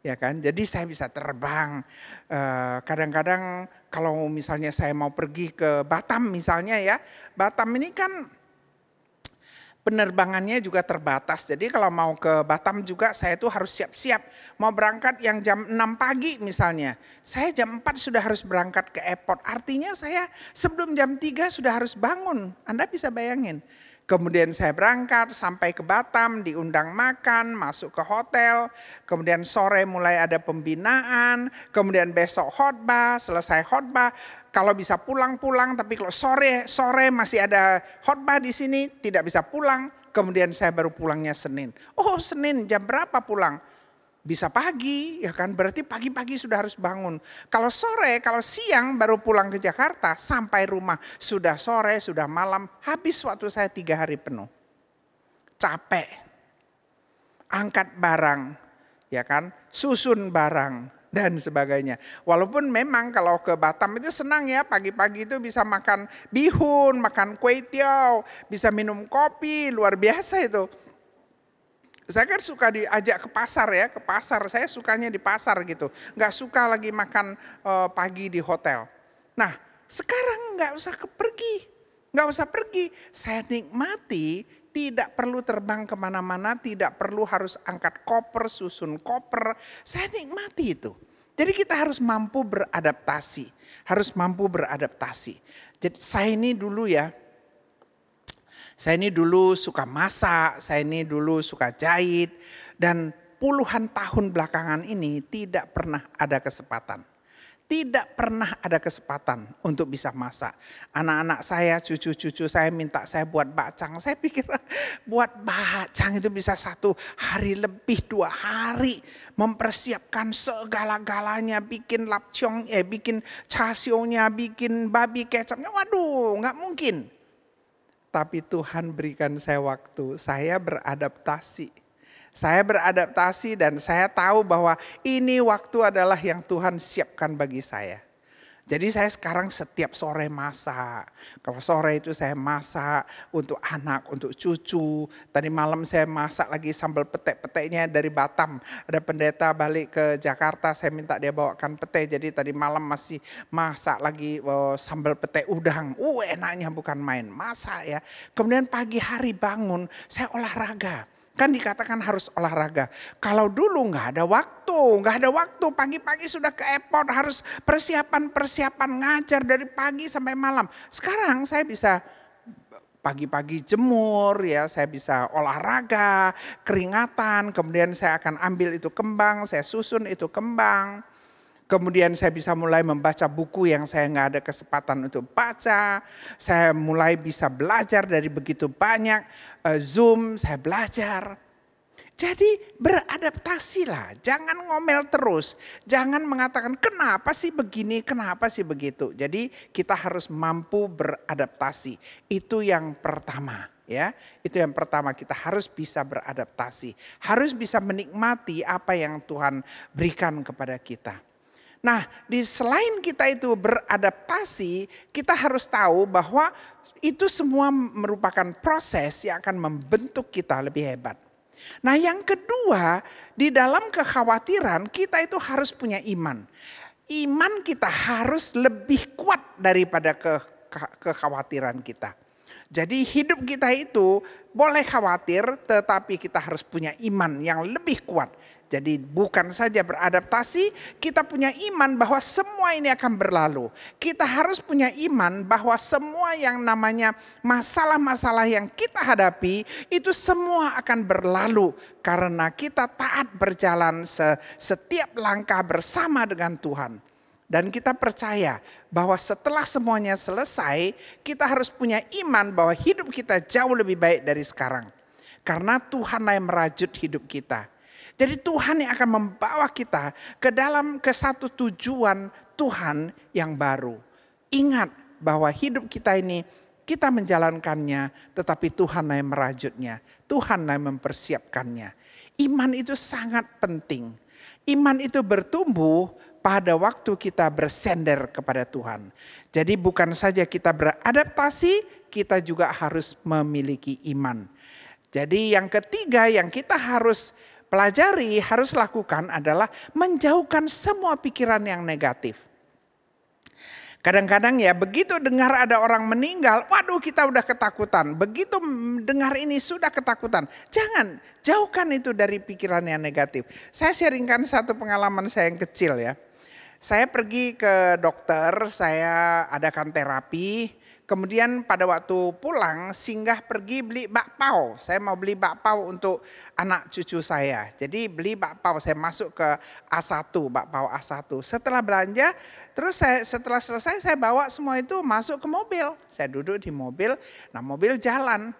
S3: Ya kan, jadi saya bisa terbang. Kadang-kadang kalau misalnya saya mau pergi ke Batam misalnya ya, Batam ini kan penerbangannya juga terbatas. Jadi kalau mau ke Batam juga saya tuh harus siap-siap. Mau berangkat yang jam 6 pagi misalnya, saya jam 4 sudah harus berangkat ke airport. Artinya saya sebelum jam 3 sudah harus bangun. Anda bisa bayangin. Kemudian saya berangkat sampai ke Batam, diundang makan, masuk ke hotel. Kemudian sore mulai ada pembinaan, kemudian besok khotbah, selesai khotbah. Kalau bisa pulang-pulang, tapi kalau sore masih ada khotbah di sini, tidak bisa pulang. Kemudian saya baru pulangnya Senin. Oh, Senin jam berapa pulang? Bisa pagi, ya kan? Berarti pagi-pagi sudah harus bangun. Kalau sore, kalau siang baru pulang ke Jakarta, sampai rumah sudah sore, sudah malam. Habis waktu saya 3 hari penuh. Capek. Angkat barang, ya kan? Susun barang dan sebagainya. Walaupun memang kalau ke Batam itu senang ya, pagi-pagi itu bisa makan bihun, makan kue tiaw, bisa minum kopi, luar biasa itu. Saya kan suka diajak ke pasar ya, ke pasar. Saya sukanya di pasar gitu. Nggak suka lagi makan pagi di hotel. Nah, sekarang nggak usah pergi. Nggak usah pergi. Saya nikmati tidak perlu terbang kemana-mana, tidak perlu harus angkat koper, susun koper. Saya nikmati itu. Jadi kita harus mampu beradaptasi. Harus mampu beradaptasi. Jadi saya ini dulu ya, saya ini dulu suka masak, saya ini dulu suka jahit, dan puluhan tahun belakangan ini tidak pernah ada kesempatan. Tidak pernah ada kesempatan untuk bisa masak. Anak-anak saya, cucu-cucu saya minta saya buat bacang. Saya pikir buat bacang itu bisa 1 hari lebih, 2 hari. Mempersiapkan segala-galanya, bikin lapcong, bikin chasionya, bikin babi kecapnya. Waduh, nggak mungkin. Tapi Tuhan berikan saya waktu, saya beradaptasi. Saya beradaptasi dan saya tahu bahwa ini waktu adalah yang Tuhan siapkan bagi saya. Jadi saya sekarang setiap sore masak. Kalau sore itu saya masak untuk anak, untuk cucu. Tadi malam saya masak lagi sambal pete-petenya dari Batam. Ada pendeta balik ke Jakarta, saya minta dia bawakan pete. Jadi tadi malam masih masak lagi sambal pete udang. Enaknya bukan main, masak ya. Kemudian pagi hari bangun, saya olahraga. Kan dikatakan harus olahraga. Kalau dulu nggak ada waktu. Pagi-pagi sudah ke airport, harus persiapan ngajar dari pagi sampai malam. Sekarang saya bisa pagi-pagi jemur ya, saya bisa olahraga, keringatan, kemudian saya akan ambil itu kembang, saya susun itu kembang. Kemudian saya bisa mulai membaca buku yang saya nggak ada kesempatan untuk baca. Saya mulai bisa belajar dari begitu banyak Zoom, saya belajar. Jadi beradaptasilah, jangan ngomel terus. Jangan mengatakan kenapa sih begini, kenapa sih begitu. Jadi kita harus mampu beradaptasi. Itu yang pertama. Ya, itu yang pertama, kita harus bisa beradaptasi. Harus bisa menikmati apa yang Tuhan berikan kepada kita. Nah, selain kita itu beradaptasi, kita harus tahu bahwa itu semua merupakan proses yang akan membentuk kita lebih hebat. Nah, yang kedua, di dalam kekhawatiran kita itu harus punya iman. Iman kita harus lebih kuat daripada kekhawatiran kita. Jadi hidup kita itu boleh khawatir, tetapi kita harus punya iman yang lebih kuat. Jadi bukan saja beradaptasi, kita punya iman bahwa semua ini akan berlalu. Kita harus punya iman bahwa semua yang namanya masalah-masalah yang kita hadapi itu semua akan berlalu. Karena kita taat berjalan setiap langkah bersama dengan Tuhan. Dan kita percaya bahwa setelah semuanya selesai, kita harus punya iman bahwa hidup kita jauh lebih baik dari sekarang. Karena Tuhanlah yang merajut hidup kita. Jadi Tuhan yang akan membawa kita ke satu tujuan Tuhan yang baru. Ingat bahwa hidup kita ini kita menjalankannya, tetapi Tuhanlah yang merajutnya. Tuhanlah yang mempersiapkannya. Iman itu sangat penting. Iman itu bertumbuh pada waktu kita bersender kepada Tuhan. Jadi bukan saja kita beradaptasi, kita juga harus memiliki iman. Jadi yang ketiga yang kita harus pelajari, harus lakukan adalah menjauhkan semua pikiran yang negatif. Kadang-kadang ya begitu dengar ada orang meninggal, waduh kita udah ketakutan. Begitu dengar ini sudah ketakutan. Jangan, jauhkan itu dari pikiran yang negatif. Saya sharingkan satu pengalaman saya yang kecil ya. Saya pergi ke dokter, saya adakan terapi. Kemudian pada waktu pulang singgah pergi beli bakpao. Saya mau beli bakpao untuk anak cucu saya. Jadi beli bakpao, saya masuk ke A1, bakpao A1. Setelah belanja, terus setelah selesai saya bawa semua itu masuk ke mobil. Saya duduk di mobil, nah mobil jalan.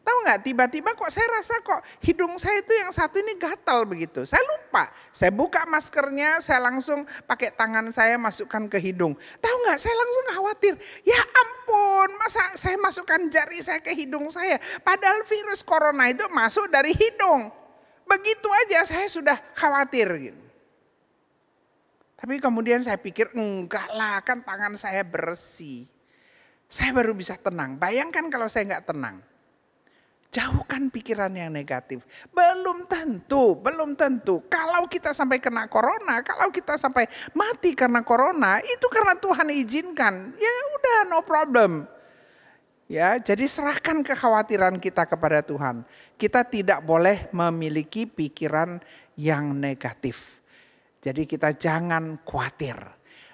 S3: Tahu nggak, tiba-tiba kok saya rasa kok hidung saya itu yang satu ini gatal begitu. Saya lupa, saya buka maskernya, saya langsung pakai tangan saya masukkan ke hidung. Tahu nggak, saya langsung khawatir. Ya ampun, masa saya masukkan jari saya ke hidung saya. Padahal virus corona itu masuk dari hidung. Begitu aja saya sudah khawatir gitu. Tapi kemudian saya pikir enggak lah, kan tangan saya bersih. Saya baru bisa tenang. Bayangkan kalau saya nggak tenang. Jauhkan pikiran yang negatif. Belum tentu. Kalau kita sampai kena corona, kalau kita sampai mati karena corona, itu karena Tuhan izinkan. Ya udah, no problem. Ya, jadi serahkan kekhawatiran kita kepada Tuhan. Kita tidak boleh memiliki pikiran yang negatif. Jadi kita jangan khawatir.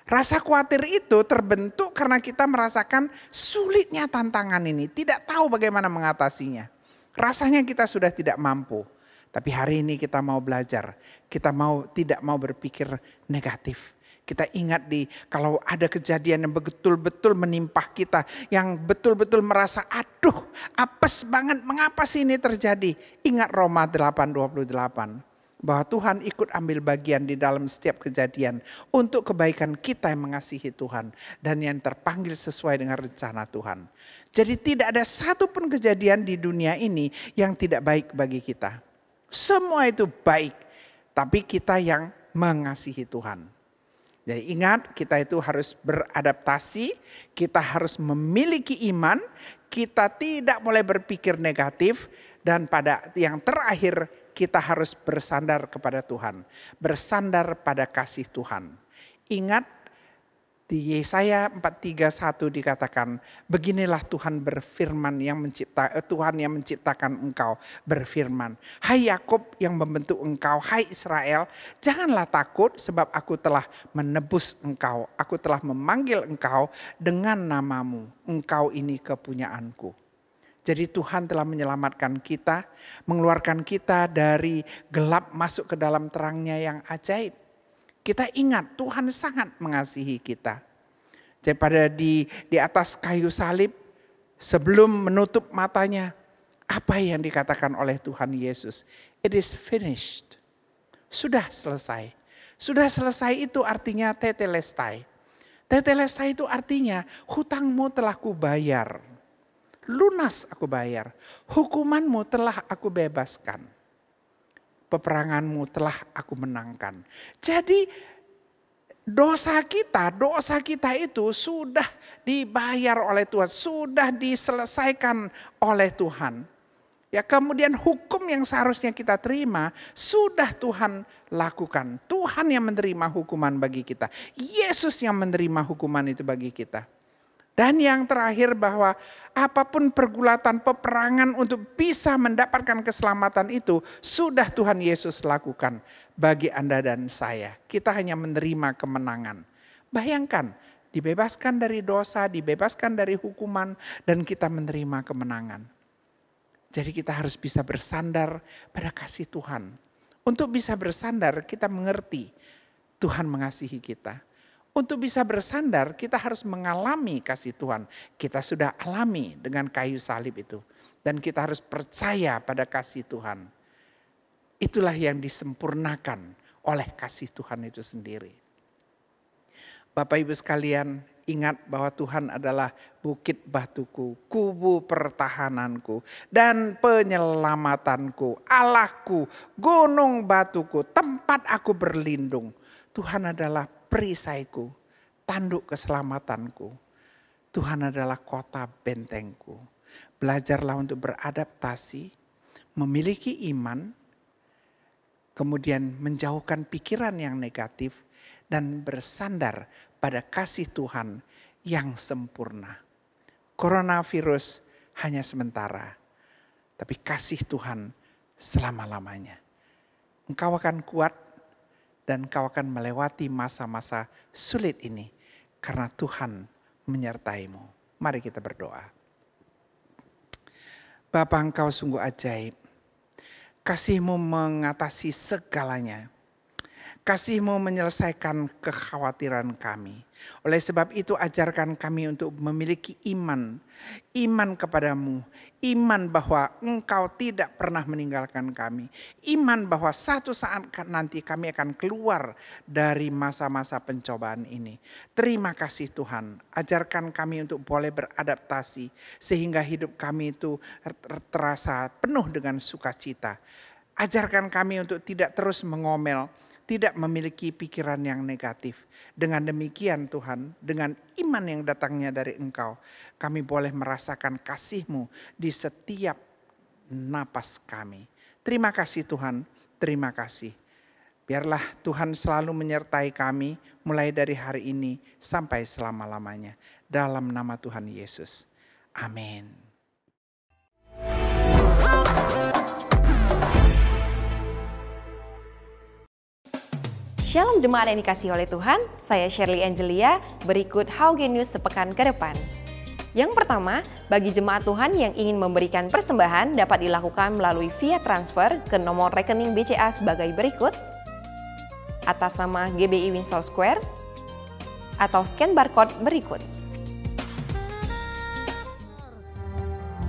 S3: Rasa khawatir itu terbentuk karena kita merasakan sulitnya tantangan ini, tidak tahu bagaimana mengatasinya. Rasanya kita sudah tidak mampu, tapi hari ini kita mau belajar. Kita tidak mau berpikir negatif. Kita ingat kalau ada kejadian yang betul-betul menimpa kita, yang betul-betul merasa aduh apes banget, mengapa sih ini terjadi? Ingat Roma 8:28. Bahwa Tuhan ikut ambil bagian di dalam setiap kejadian untuk kebaikan kita yang mengasihi Tuhan dan yang terpanggil sesuai dengan rencana Tuhan. Jadi tidak ada satupun kejadian di dunia ini yang tidak baik bagi kita. Semua itu baik, tapi kita yang mengasihi Tuhan. Jadi ingat, kita itu harus beradaptasi, kita harus memiliki iman, kita tidak boleh berpikir negatif, dan pada yang terakhir kita harus bersandar kepada Tuhan. Bersandar pada kasih Tuhan. Ingat di Yesaya 4:31 dikatakan, beginilah Tuhan berfirman Tuhan yang menciptakan engkau berfirman. Hai Yakub yang membentuk engkau, hai Israel, janganlah takut sebab aku telah menebus engkau. Aku telah memanggil engkau dengan namamu. Engkau ini kepunyaanku. Jadi Tuhan telah menyelamatkan kita, mengeluarkan kita dari gelap masuk ke dalam terangnya yang ajaib. Kita ingat Tuhan sangat mengasihi kita. Jadi pada di atas kayu salib, sebelum menutup matanya, apa yang dikatakan oleh Tuhan Yesus? It is finished. Sudah selesai. Sudah selesai itu artinya tetelestai. Tetelestai itu artinya hutangmu telah kubayar. Lunas aku bayar, hukumanmu telah aku bebaskan, peperanganmu telah aku menangkan. Jadi dosa kita itu sudah dibayar oleh Tuhan, sudah diselesaikan oleh Tuhan. Ya, kemudian hukum yang seharusnya kita terima sudah Tuhan lakukan. Tuhan yang menerima hukuman bagi kita, Yesus yang menerima hukuman itu bagi kita. Dan yang terakhir bahwa apapun pergulatan peperangan untuk bisa mendapatkan keselamatan itu sudah Tuhan Yesus lakukan bagi Anda dan saya. Kita hanya menerima kemenangan. Bayangkan, dibebaskan dari dosa, dibebaskan dari hukuman, dan kita menerima kemenangan. Jadi kita harus bisa bersandar pada kasih Tuhan. Untuk bisa bersandar kita mengerti Tuhan mengasihi kita. Untuk bisa bersandar kita harus mengalami kasih Tuhan. Kita sudah alami dengan kayu salib itu. Dan kita harus percaya pada kasih Tuhan. Itulah yang disempurnakan oleh kasih Tuhan itu sendiri. Bapak Ibu sekalian, ingat bahwa Tuhan adalah bukit batuku, kubu pertahananku, dan penyelamatanku, Allahku, gunung batuku, tempat aku berlindung. Tuhan adalah perisaiku, tanduk keselamatanku. Tuhan adalah kota bentengku. Belajarlah untuk beradaptasi, memiliki iman, kemudian menjauhkan pikiran yang negatif, dan bersandar pada kasih Tuhan yang sempurna. Coronavirus hanya sementara, tapi kasih Tuhan selama-lamanya. Engkau akan kuat dan engkau akan melewati masa-masa sulit ini karena Tuhan menyertaimu. Mari kita berdoa. Bapa, Engkau sungguh ajaib. Kasih-Mu mengatasi segalanya. Kasih-Mu menyelesaikan kekhawatiran kami. Oleh sebab itu ajarkan kami untuk memiliki iman. Iman kepadamu. Iman bahwa Engkau tidak pernah meninggalkan kami. Iman bahwa satu saat nanti kami akan keluar dari masa-masa pencobaan ini. Terima kasih Tuhan. Ajarkan kami untuk boleh beradaptasi. Sehingga hidup kami itu terasa penuh dengan sukacita. Ajarkan kami untuk tidak terus mengomel. Tidak memiliki pikiran yang negatif. Dengan demikian Tuhan, dengan iman yang datangnya dari Engkau, kami boleh merasakan kasih-Mu di setiap napas kami. Terima kasih Tuhan, terima kasih. Biarlah Tuhan selalu menyertai kami mulai dari hari ini sampai selama-lamanya. Dalam nama Tuhan Yesus. Amin.
S1: Shalom jemaat yang dikasihi oleh Tuhan, saya Shirley Angelia, berikut HOG News sepekan ke depan. Yang pertama, bagi jemaat Tuhan yang ingin memberikan persembahan dapat dilakukan melalui via transfer ke nomor rekening BCA sebagai berikut. Atas nama GBI Windsor Square, atau scan barcode berikut.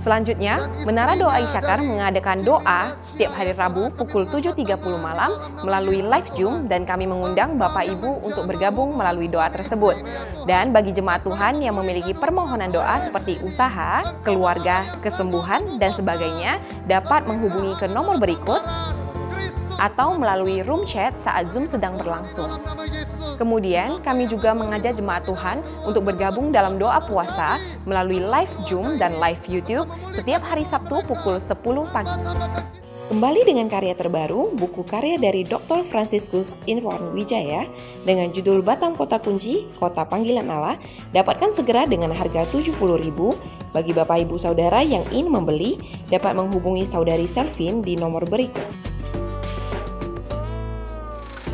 S1: Selanjutnya, Menara Doa Isyakar mengadakan doa setiap hari Rabu pukul 7.30 malam melalui live Zoom dan kami mengundang Bapak Ibu untuk bergabung melalui doa tersebut. Dan bagi jemaat Tuhan yang memiliki permohonan doa seperti usaha, keluarga, kesembuhan, dan sebagainya dapat menghubungi ke nomor berikut atau melalui room chat saat Zoom sedang berlangsung. Kemudian kami juga mengajak jemaat Tuhan untuk bergabung dalam doa puasa melalui live Zoom dan live YouTube setiap hari Sabtu pukul 10 pagi. Kembali dengan karya terbaru, buku karya dari Dr. Franciscus Irwan Wijaya dengan judul Batam Kota Kunci, Kota Panggilan Allah, dapatkan segera dengan harga Rp70.000. Bagi Bapak Ibu Saudara yang ingin membeli, dapat menghubungi Saudari Selvin di nomor berikut.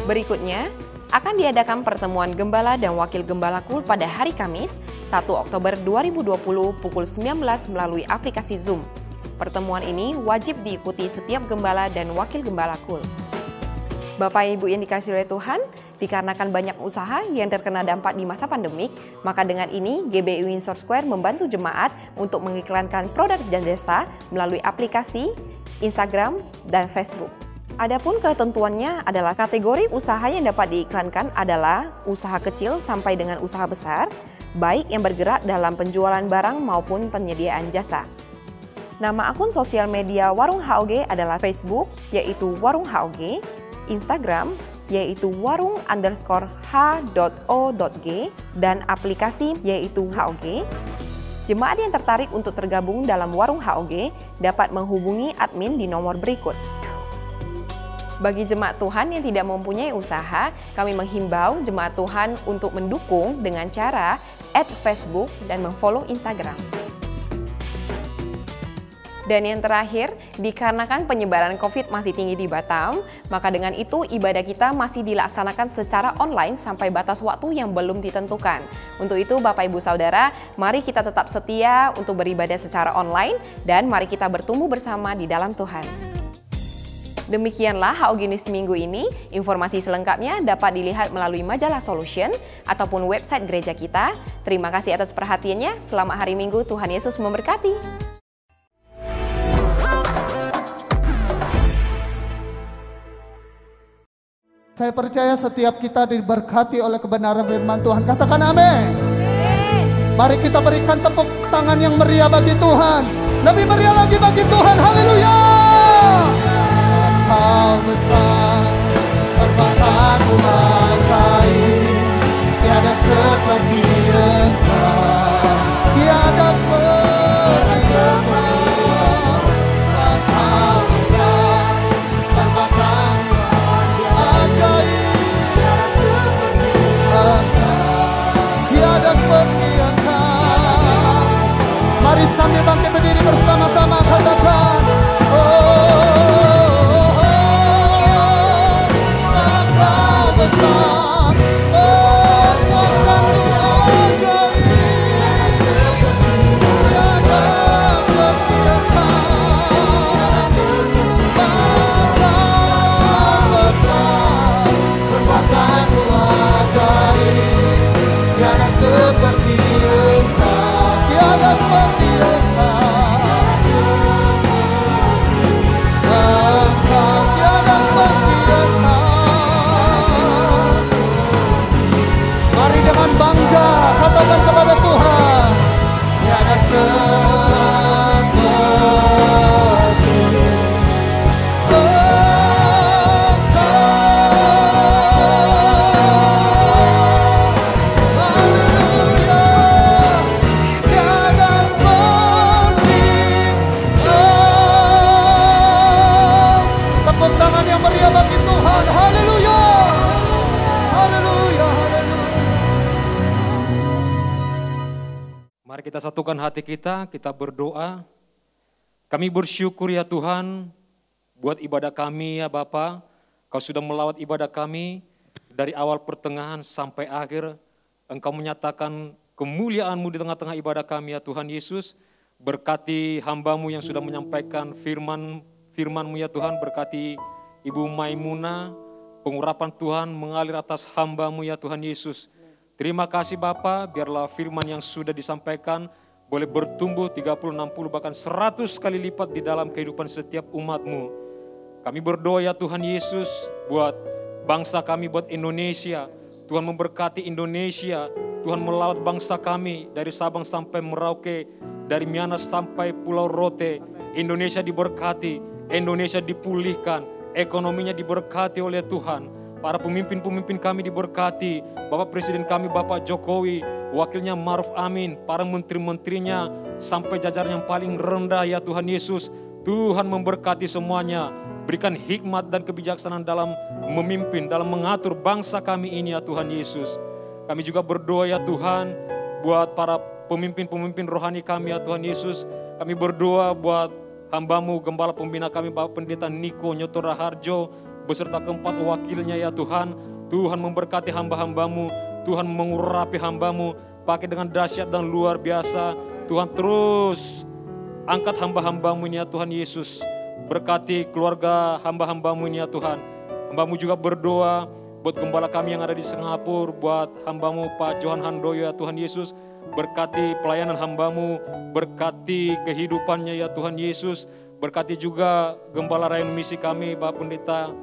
S1: Berikutnya, akan diadakan pertemuan Gembala dan Wakil Gembala KUL pada hari Kamis, 1 Oktober 2020 pukul 19 melalui aplikasi Zoom. Pertemuan ini wajib diikuti setiap Gembala dan Wakil Gembala KUL. Bapak Ibu yang dikasihi oleh Tuhan, dikarenakan banyak usaha yang terkena dampak di masa pandemik, maka dengan ini GBI Windsor Square membantu jemaat untuk mengiklankan produk dan jasa melalui aplikasi, Instagram, dan Facebook. Adapun ketentuannya adalah kategori usaha yang dapat diiklankan adalah usaha kecil sampai dengan usaha besar, baik yang bergerak dalam penjualan barang maupun penyediaan jasa. Nama akun sosial media Warung HOG adalah Facebook, yaitu Warung HOG, Instagram, yaitu warung_h.o.g, dan aplikasi yaitu HOG. Jemaat yang tertarik untuk tergabung dalam Warung HOG dapat menghubungi admin di nomor berikut. Bagi jemaat Tuhan yang tidak mempunyai usaha, kami menghimbau jemaat Tuhan untuk mendukung dengan cara add Facebook dan memfollow Instagram. Dan yang terakhir, dikarenakan penyebaran COVID masih tinggi di Batam, maka dengan itu ibadah kita masih dilaksanakan secara online sampai batas waktu yang belum ditentukan. Untuk itu Bapak Ibu Saudara, mari kita tetap setia untuk beribadah secara online dan mari kita bertumbuh bersama di dalam Tuhan. Demikianlah HOG News minggu ini. Informasi selengkapnya dapat dilihat melalui majalah Solution ataupun website gereja kita. Terima kasih atas perhatiannya. Selamat hari Minggu, Tuhan Yesus memberkati.
S2: Saya percaya setiap kita diberkati oleh kebenaran firman Tuhan. Katakan amin. Mari kita berikan tepuk tangan yang meriah bagi Tuhan. Lebih meriah lagi bagi Tuhan. Haleluya. Kau besar, perbuatanmu ajaib, tiada seperti Engkau, tiada seperti Engkau. Kau besar, perbuatanmu ajaib, tiada seperti Engkau, tiada seperti Engkau. Mari sambil bangkit berdiri bersama-sama katakan, besar, perbuatanmu ajaib,
S4: kita satukan hati kita berdoa. Kami bersyukur ya Tuhan, buat ibadah kami ya Bapa. Kau sudah melawat ibadah kami dari awal pertengahan sampai akhir. Engkau menyatakan kemuliaan-Mu di tengah-tengah ibadah kami ya Tuhan Yesus. Berkati hamba-Mu yang sudah menyampaikan firman-Mu ya Tuhan. Berkati Ibu Maimuna, pengurapan Tuhan mengalir atas hamba-Mu ya Tuhan Yesus. Terima kasih Bapa, biarlah firman yang sudah disampaikan boleh bertumbuh 30, 60, bahkan 100 kali lipat di dalam kehidupan setiap umat-Mu. Kami berdoa ya Tuhan Yesus buat bangsa kami, buat Indonesia. Tuhan memberkati Indonesia, Tuhan melawat bangsa kami dari Sabang sampai Merauke, dari Miangas sampai Pulau Rote. Indonesia diberkati, Indonesia dipulihkan, ekonominya diberkati oleh Tuhan. Para pemimpin-pemimpin kami diberkati, Bapak Presiden kami Bapak Jokowi, wakilnya Maruf Amin, para menteri-menterinya sampai jajaran yang paling rendah ya Tuhan Yesus. Tuhan memberkati semuanya, berikan hikmat dan kebijaksanaan dalam memimpin, dalam mengatur bangsa kami ini ya Tuhan Yesus. Kami juga berdoa ya Tuhan buat para pemimpin-pemimpin rohani kami ya Tuhan Yesus. Kami berdoa buat hamba-Mu, Gembala Pembina kami Bapak Pendeta Niko Nyoto Raharjo, beserta keempat wakilnya ya Tuhan. Tuhan memberkati hamba-hamba-Mu, Tuhan mengurapi hamba-Mu, pakai dengan dahsyat dan luar biasa. Tuhan terus angkat hamba-hamba-Mu ini ya Tuhan Yesus. Berkati keluarga hamba-hamba-Mu ini ya Tuhan. Hamba-Mu juga berdoa buat gembala kami yang ada di Singapura, buat hamba-Mu Pak Johan Handoyo ya Tuhan Yesus. Berkati pelayanan hamba-Mu, berkati kehidupannya ya Tuhan Yesus. Berkati juga Gembala Rayon Misi kami Bapak Pendeta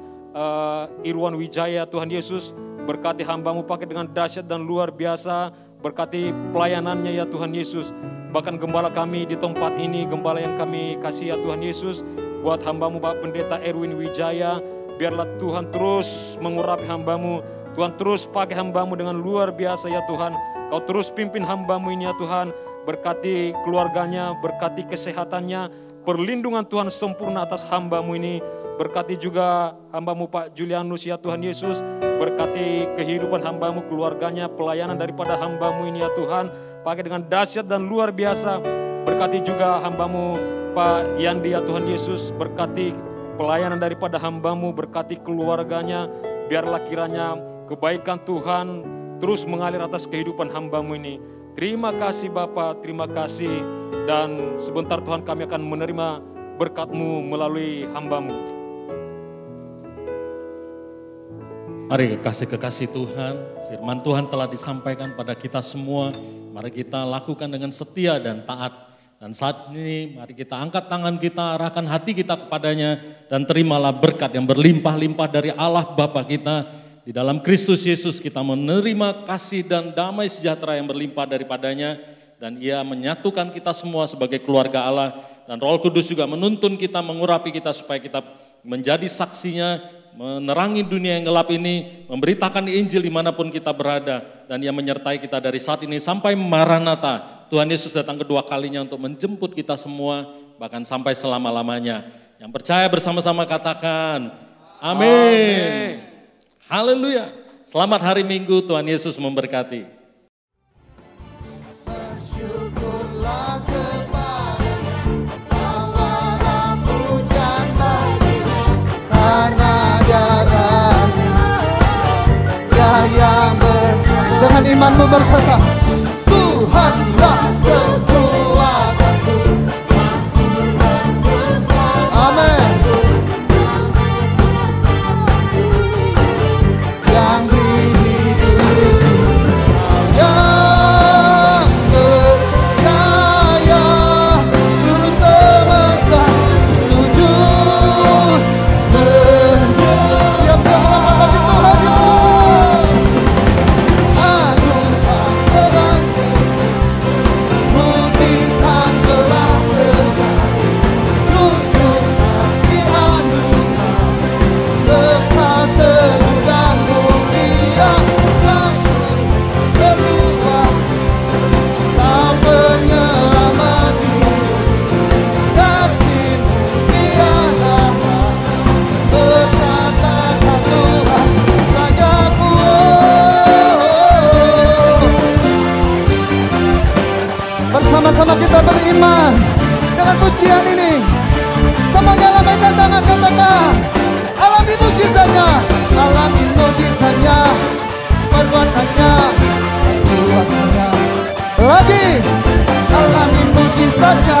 S4: Irwan Wijaya Tuhan Yesus. Berkati hamba-Mu pakai dengan dahsyat dan luar biasa. Berkati pelayanannya ya Tuhan Yesus. Bahkan gembala kami di tempat ini, gembala yang kami kasih ya Tuhan Yesus. Buat hamba-Mu Bapak Pendeta Erwin Wijaya, biarlah Tuhan terus mengurapi hamba-Mu. Tuhan terus pakai hamba-Mu dengan luar biasa ya Tuhan. Kau terus pimpin hamba-Mu ini ya Tuhan. Berkati keluarganya, berkati kesehatannya. Perlindungan Tuhan sempurna atas hamba-Mu ini. Berkati juga hamba-Mu Pak Julianus ya Tuhan Yesus. Berkati kehidupan hamba-Mu, keluarganya, pelayanan daripada hamba-Mu ini ya Tuhan. Pakai dengan dahsyat dan luar biasa. Berkati juga hamba-Mu Pak Yandi ya Tuhan Yesus. Berkati pelayanan daripada hamba-Mu, berkati keluarganya. Biarlah kiranya kebaikan Tuhan terus mengalir atas kehidupan hamba-Mu ini. Terima kasih Bapa, terima kasih. Dan sebentar Tuhan kami akan menerima berkat-Mu melalui hamba-Mu.
S5: Mari kekasih-kekasih Tuhan, firman Tuhan telah disampaikan pada kita semua. Mari kita lakukan dengan setia dan taat. Dan saat ini mari kita angkat tangan kita, arahkan hati kita kepadanya. Dan terimalah berkat yang berlimpah-limpah dari Allah Bapa kita. Di dalam Kristus Yesus kita menerima kasih dan damai sejahtera yang berlimpah daripadanya. Dan Ia menyatukan kita semua sebagai keluarga Allah. Dan Roh Kudus juga menuntun kita, mengurapi kita supaya kita menjadi saksinya, menerangi dunia yang gelap ini, memberitakan Injil dimanapun kita berada. Dan Ia menyertai kita dari saat ini sampai Maranatha. Tuhan Yesus datang kedua kalinya untuk menjemput kita semua, bahkan sampai selama-lamanya. Yang percaya bersama-sama katakan, amin. Haleluya. Selamat hari Minggu, Tuhan Yesus memberkati.
S2: Bersyukurlah kepada-Nya, bawalah pujian bagi-Nya, karena Dia Raja yang dengan imanmu berkata, Tuhanlah kekuatanku. Amin. Yang beriman dengan pujian ini. Semuanya lambaikan tangan, katakan, alami mujizatnya, alami mujizatnya, perbuatannya, kuasanya. Lagi, alami mujizatnya,